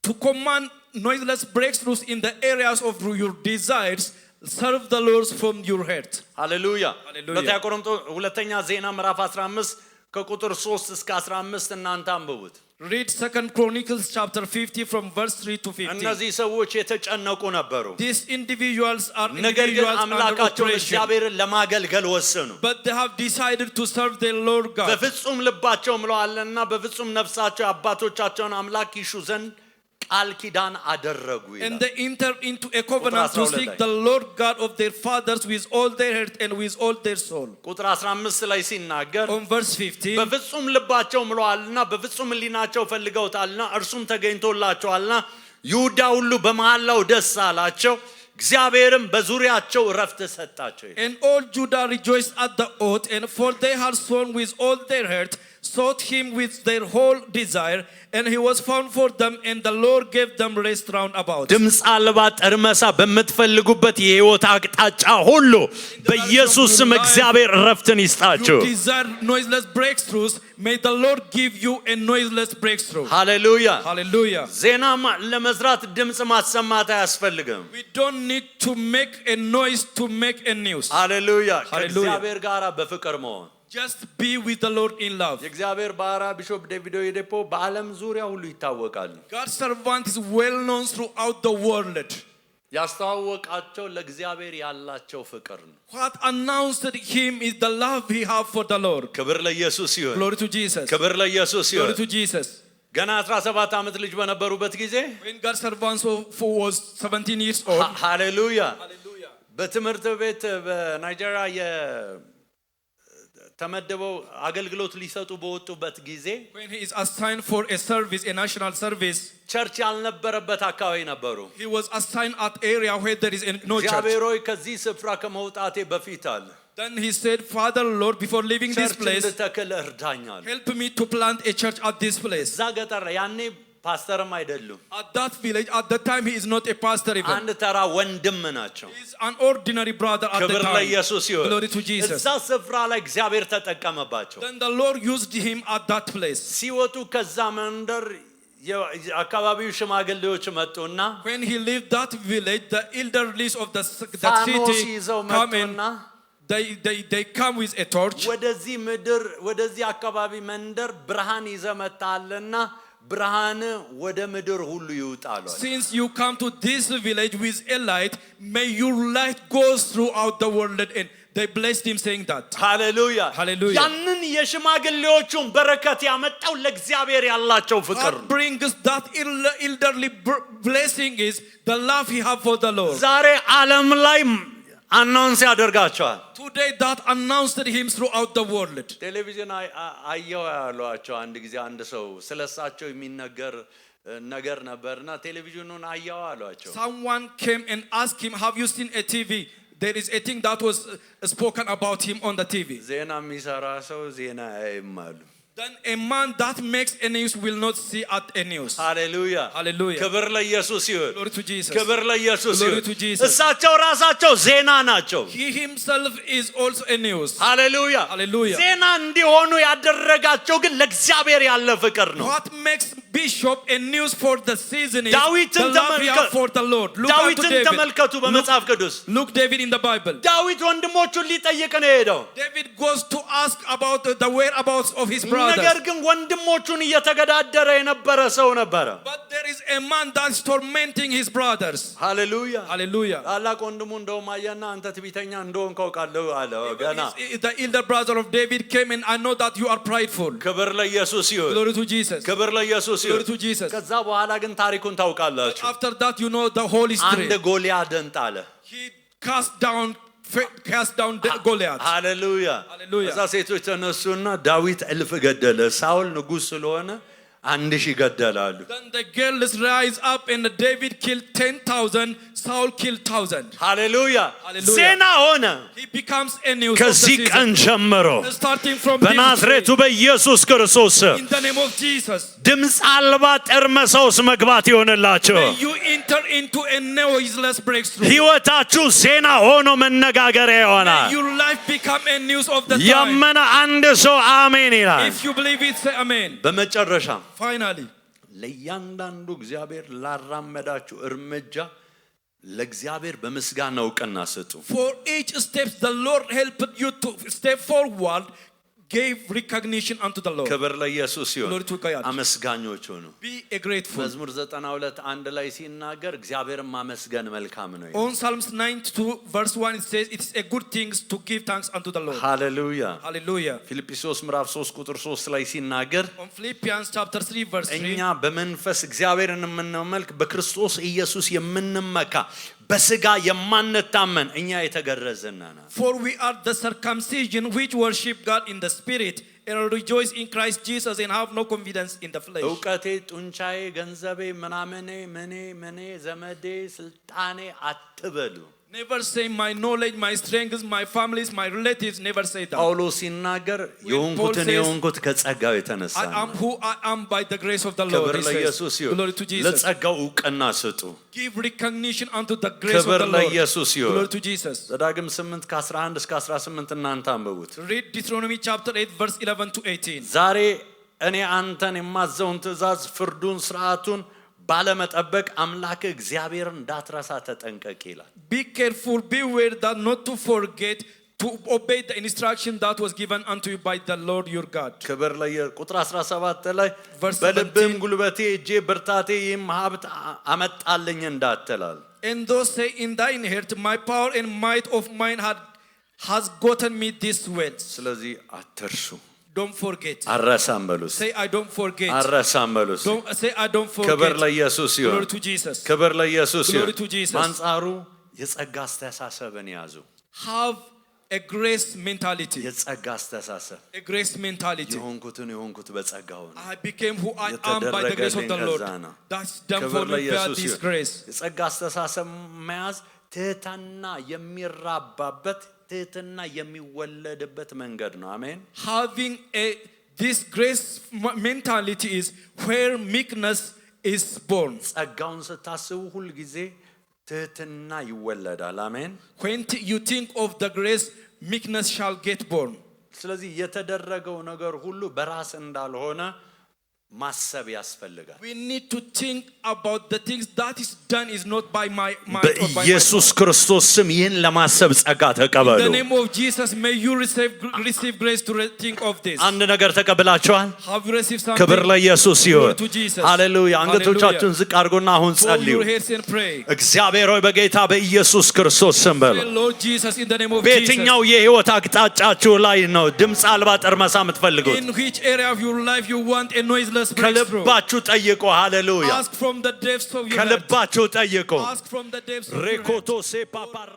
To command noiseless breakthroughs in the areas of your desires, serve the Lord from your heart.
ሃሌሉያ።
Hallelujah.
ሁለተኛ ቆሮንቶስ ሁለተኛ ዜና ምዕራፍ 15 ከቁጥር 3 እስከ 15 እናንተ አንብቡት።
Read 2 Chronicles chapter 50 from verse 3 to 15.
እነዚህ ሰዎች የተጨነቁ ነበሩ፣
These individuals are
ነገር ግን
individuals under
አምላካቸውን
operation,
እግዚአብሔርን ለማገልገል ወሰኑ።
but they have decided to serve their Lord God.
በፍጹም ልባቸው ምለዋልና በፍጹም ነፍሳቸው አባቶቻቸውን አምላክ ይሹ ዘንድ ቃል ኪዳን አደረጉ
And
ይላል።
they enter into a covenant to seek the Lord God of their fathers with all their heart and with all their soul.
ቁጥር 15 ላይ ሲናገር
On verse 15,
በፍጹም ልባቸው ምለዋልና በፍጹም ሕሊናቸው ፈልገውታልና እርሱም ተገኝቶላቸዋልና ይሁዳ ሁሉ በመሐላው ደስ አላቸው፣ እግዚአብሔርም በዙሪያቸው ዕረፍት ሰጣቸው ይላል።
and all Judah rejoiced at the oath, and for they had sworn with all their heart, sought him with their whole desire, and he was found for them, and the Lord gave them rest round about.
ድምፅ አልባ ጠርመሳ በምትፈልጉበት የሕይወት አቅጣጫ ሁሉ በኢየሱስ ስም እግዚአብሔር ዕረፍትን ይስጣችሁ።
You desire noiseless breakthroughs, may the Lord give you a noiseless breakthrough.
ሃሌሉያ።
Hallelujah.
ዜና ለመስራት ድምፅ ማሰማት አያስፈልግም።
We don't need to make a noise to make a news.
ሃሌሉያ።
Hallelujah.
ከእግዚአብሔር ጋር በፍቅር መሆን።
Just be with the Lord in love.
የእግዚአብሔር ባሪያ ቢሾፕ ዴቪድ ኦየዴፖ በዓለም ዙሪያ ሁሉ ይታወቃሉ።
God's servant is well known throughout the world.
ያስተዋወቃቸው ለእግዚአብሔር ያላቸው ፍቅር ነው።
What announced him is the love he have for the Lord.
ክብር ለኢየሱስ ይሁን።
Glory to Jesus.
ክብር ለኢየሱስ
Glory
ይሁን።
to Jesus.
ገና 17 ዓመት ልጅ በነበሩበት ጊዜ
when God's servant was 17 years old.
ሃሌሉያ
Hallelujah.
በትምህርት ቤት በናይጄሪያ ተመደበው አገልግሎት ሊሰጡ በወጡበት ጊዜ
When he is assigned for a service, a national service,
ቸርች ያልነበረበት አካባቢ ነበሩ።
he was assigned at area where there is no church.
እግዚአብሔር ሆይ ከዚህ ስፍራ ከመውጣቴ በፊት አለ
Then he said, Father Lord, before leaving this
ቸርች
place,
እንድተክል እርዳኛል።
help me to plant a church at this place.
እዛ ገጠር ያኔ ፓስተርም አይደሉም።
At that village, at that time, he is not a pastor even.
አንድ ተራ ወንድም ናቸው።
He is an ordinary brother at the
ክብር
time.
ለኢየሱስ ይሁን።
Glory to Jesus.
እዛ ስፍራ ላይ እግዚአብሔር ተጠቀመባቸው።
Then the Lord used him at that place.
ሲወጡ ከዛ መንደር የአካባቢው ሽማግሌዎች መጡና
When he left that village, the elderlies of that
ፋኖስ
city
ይዘው
come in.
መጡና
They come with a torch.
ወደዚህ ምድር ወደዚህ አካባቢ መንደር ብርሃን ይዘመጣልና ብርሃን ወደ ምድር ሁሉ ይውጣሉ።
Since you come to this village with a light, may your light go throughout the world. And they blessed him saying that.
ሃሌሉያ
Hallelujah.
ያንን የሽማግሌዎቹን በረከት ያመጣው ለእግዚአብሔር ያላቸው ፍቅር
What
ነው።
brings that elderly blessing is the love he have for the Lord.
ዛሬ ዓለም ላይ አናውንስ ያደርጋቸዋል።
Today that announced him throughout the world.
ቴሌቪዥን አየው ያሏቸው አንድ ጊዜ አንድ ሰው ስለሳቸው የሚነገር ነገር ነበርና ቴሌቪዥኑን አየው አሏቸው።
Someone came and asked him, have you seen a TV? There is a thing that was spoken about him on the TV.
ዜና የሚሰራ ሰው ዜና አይማሉ።
Then a man that makes a news will not see at a news.
ሃሌሉያ
Hallelujah.
ክብር ለኢየሱስ ይሁን።
Glory to Jesus.
ክብር ለኢየሱስ
Glory
ይሁን።
to Jesus.
እሳቸው ራሳቸው ዜና ናቸው።
He himself is also a news.
ሃሌሉያ
Hallelujah.
ዜና እንዲሆኑ ያደረጋቸው ግን ለእግዚአብሔር ያለ ፍቅር ነው።
What makes bishop a news for the season is
ዳዊትን
the love he have for the Lord. Look unto
ዳዊትን
David.
ተመልከቱ በመጽሐፍ ቅዱስ።
Look David in the Bible.
ዳዊት ወንድሞቹን ሊጠይቅ ነው የሄደው።
David goes to ask about the whereabouts of his brothers.
ነገር ግን ወንድሞቹን እየተገዳደረ የነበረ ሰው ነበረ።
But there is a man that's tormenting his brothers.
ሃሌሉያ
Hallelujah.
ታላቅ ወንድሙ እንደውም አየና አንተ ትዕቢተኛ እንደሆንክ አውቃለሁ አለ። ገና
The elder brother of David came and I know that you are prideful.
ክብር ለኢየሱስ ይሁን።
Glory to Jesus.
ክብር ለኢየሱስ
Glory
ይሁን።
to Jesus.
ከዛ በኋላ ግን ታሪኩን ታውቃላችሁ።
After that you know the whole history.
አንድ ጎልያድን ጣለ።
He cast down Goliath.
ሃሌሉያ
Hallelujah.
እዛ ሴቶች ተነሱና ዳዊት እልፍ ገደለ። ሳውል ንጉሥ ስለሆነ 1000 ገደላሉ።
Then the girls rise up and David killed 10,000, Saul killed 1,000.
ሃሌሉያ
Hallelujah.
ዜና ሆነ።
He becomes a news of
ከዚህ
the
ቀን
season.
ጀምሮ
Starting from this
በናዝሬቱ
day,
በኢየሱስ ክርስቶስ
in the name of Jesus,
ድምፅ አልባ ጠርመሳ ውስጥ መግባት ይሆንላችሁ።
may you enter into a noiseless breakthrough.
ሕይወታችሁ ዜና ሆኖ መነጋገሪያ
May
ይሆናል።
your life become a news of the time.
ያመነ አንድ ሰው አሜን ይላል።
If you believe it, say amen.
በመጨረሻ
Finally,
ለእያንዳንዱ እግዚአብሔር ላራመዳችሁ እርምጃ ለእግዚአብሔር በምስጋና እውቅና ስጡ።
for each step the Lord helped you to step forward, gave recognition unto the Lord.
ክብር ለኢየሱስ ይሁን።
Glory to God.
አመስጋኞች ሁኑ።
Be a grateful.
መዝሙር 92 1 ላይ ሲናገር እግዚአብሔርን ማመስገን መልካም ነው።
On Psalms 92 verse 1 it says it's a good thing to give thanks unto the Lord.
ሃሌሉያ
Hallelujah.
ፊልጵስዩስ ምዕራፍ 3 ቁጥር 3 ላይ ሲናገር
On Philippians chapter 3 verse 3,
እኛ በመንፈስ እግዚአብሔርን የምንመልክ በክርስቶስ ኢየሱስ የምንመካ በስጋ የማንታመን እኛ የተገረዝን ነን።
for we are the circumcision which worship God in the spirit and rejoice in Christ Jesus and have no confidence in the flesh.
እውቀቴ ጡንቻዬ ገንዘቤ ምናምኔ ምኔ ዘመዴ ስልጣኔ አትበሉ።
Never say my knowledge, my strength, my families, my relatives. Never say that.
ጳውሎስ ሲናገር የሆንኩትን የሆንኩት ከጸጋው የተነሳ
I am who I am by the grace of the Lord.
ክብር
He says.
ለኢየሱስ ይሁን።
Glory to Jesus.
ለጸጋው እውቅና ስጡ።
Give recognition unto the grace of
ክብር
the Lord.
ለኢየሱስ ይሁን።
Glory to Jesus.
ዘዳግም 8 ከ11 እስከ 18 እናንተ አንብቡት።
Read Deuteronomy chapter 8 verse 11 to 18.
ዛሬ እኔ አንተን የማዘውን ትእዛዝ ፍርዱን ስርዓቱን ባለመጠበቅ አምላክ እግዚአብሔርን እንዳትረሳ ተጠንቀቅ ይላል።
Be careful, beware that not to forget to obey the instruction that was given unto you by the Lord your God.
ክብር ቁጥር 17 ላይ
Verse
በልብም
17,
ጉልበቴ እጄ ብርታቴ ይህም ሀብት አመጣልኝ እንዳትላል።
and those say in thine heart, my power and might of mine has gotten me this wealth.
ስለዚህ አትርሱ።
don't forget.
አረሳም በሉስ
Say I don't forget.
አረሳም በሉስ
Don't say I don't
ክብር
forget.
ለኢየሱስ ይሁን
Glory to Jesus.
ክብር ለኢየሱስ ይሁን
Glory to Jesus.
በአንጻሩ የጸጋ አስተሳሰብን ያዙ
Have a grace mentality.
የጸጋ አስተሳሰብ
A grace mentality.
የሆንኩት በጸጋው ነው
I became who I am by the grace of the Lord. That's done for me by this grace.
የጸጋ አስተሳሰብ መያዝ ትህትና የሚራባበት ትህትና የሚወለድበት መንገድ ነው አሜን
Having this grace mentality is where meekness is born.
ጸጋውን ስታስቡ ሁሉ ጊዜ ትህትና ይወለዳል አሜን
When you think of the grace, meekness shall get born.
ስለዚህ የተደረገው ነገር ሁሉ በራስ እንዳልሆነ ማሰብ ያስፈልጋል
We need to think about the things that is done is not by my might or by my
በኢየሱስ ክርስቶስ ስም ይህን ለማሰብ ጸጋ
In
ተቀበሉ
the name of Jesus, may you receive grace to think of this.
አንድ ነገር ተቀበላችኋል
Have you received something?
ክብር ለኢየሱስ ይሁን
Glory to Jesus.
ሃሌሉያ አንገቶቻችሁን ዝቅ አድርጉና አሁን
Fold
ጸልዩ
your heads and pray.
እግዚአብሔር ሆይ በጌታ በኢየሱስ ክርስቶስ ስም በሉ
Pray, Lord Jesus, in the name of Jesus.
በየትኛው የህይወት አቅጣጫችሁ ላይ ነው ድምጽ አልባ ጠርመሳ የምትፈልጉት
In which area of your life you want a noiseless breakthrough?
ከልባችሁ ጠይቁ ሃሌሉያ
Ask from the depths of your heart.
ከልባችሁ ጠይቁ
Ask from the depths of your heart.
ሬኮቶ ሴፓፓራ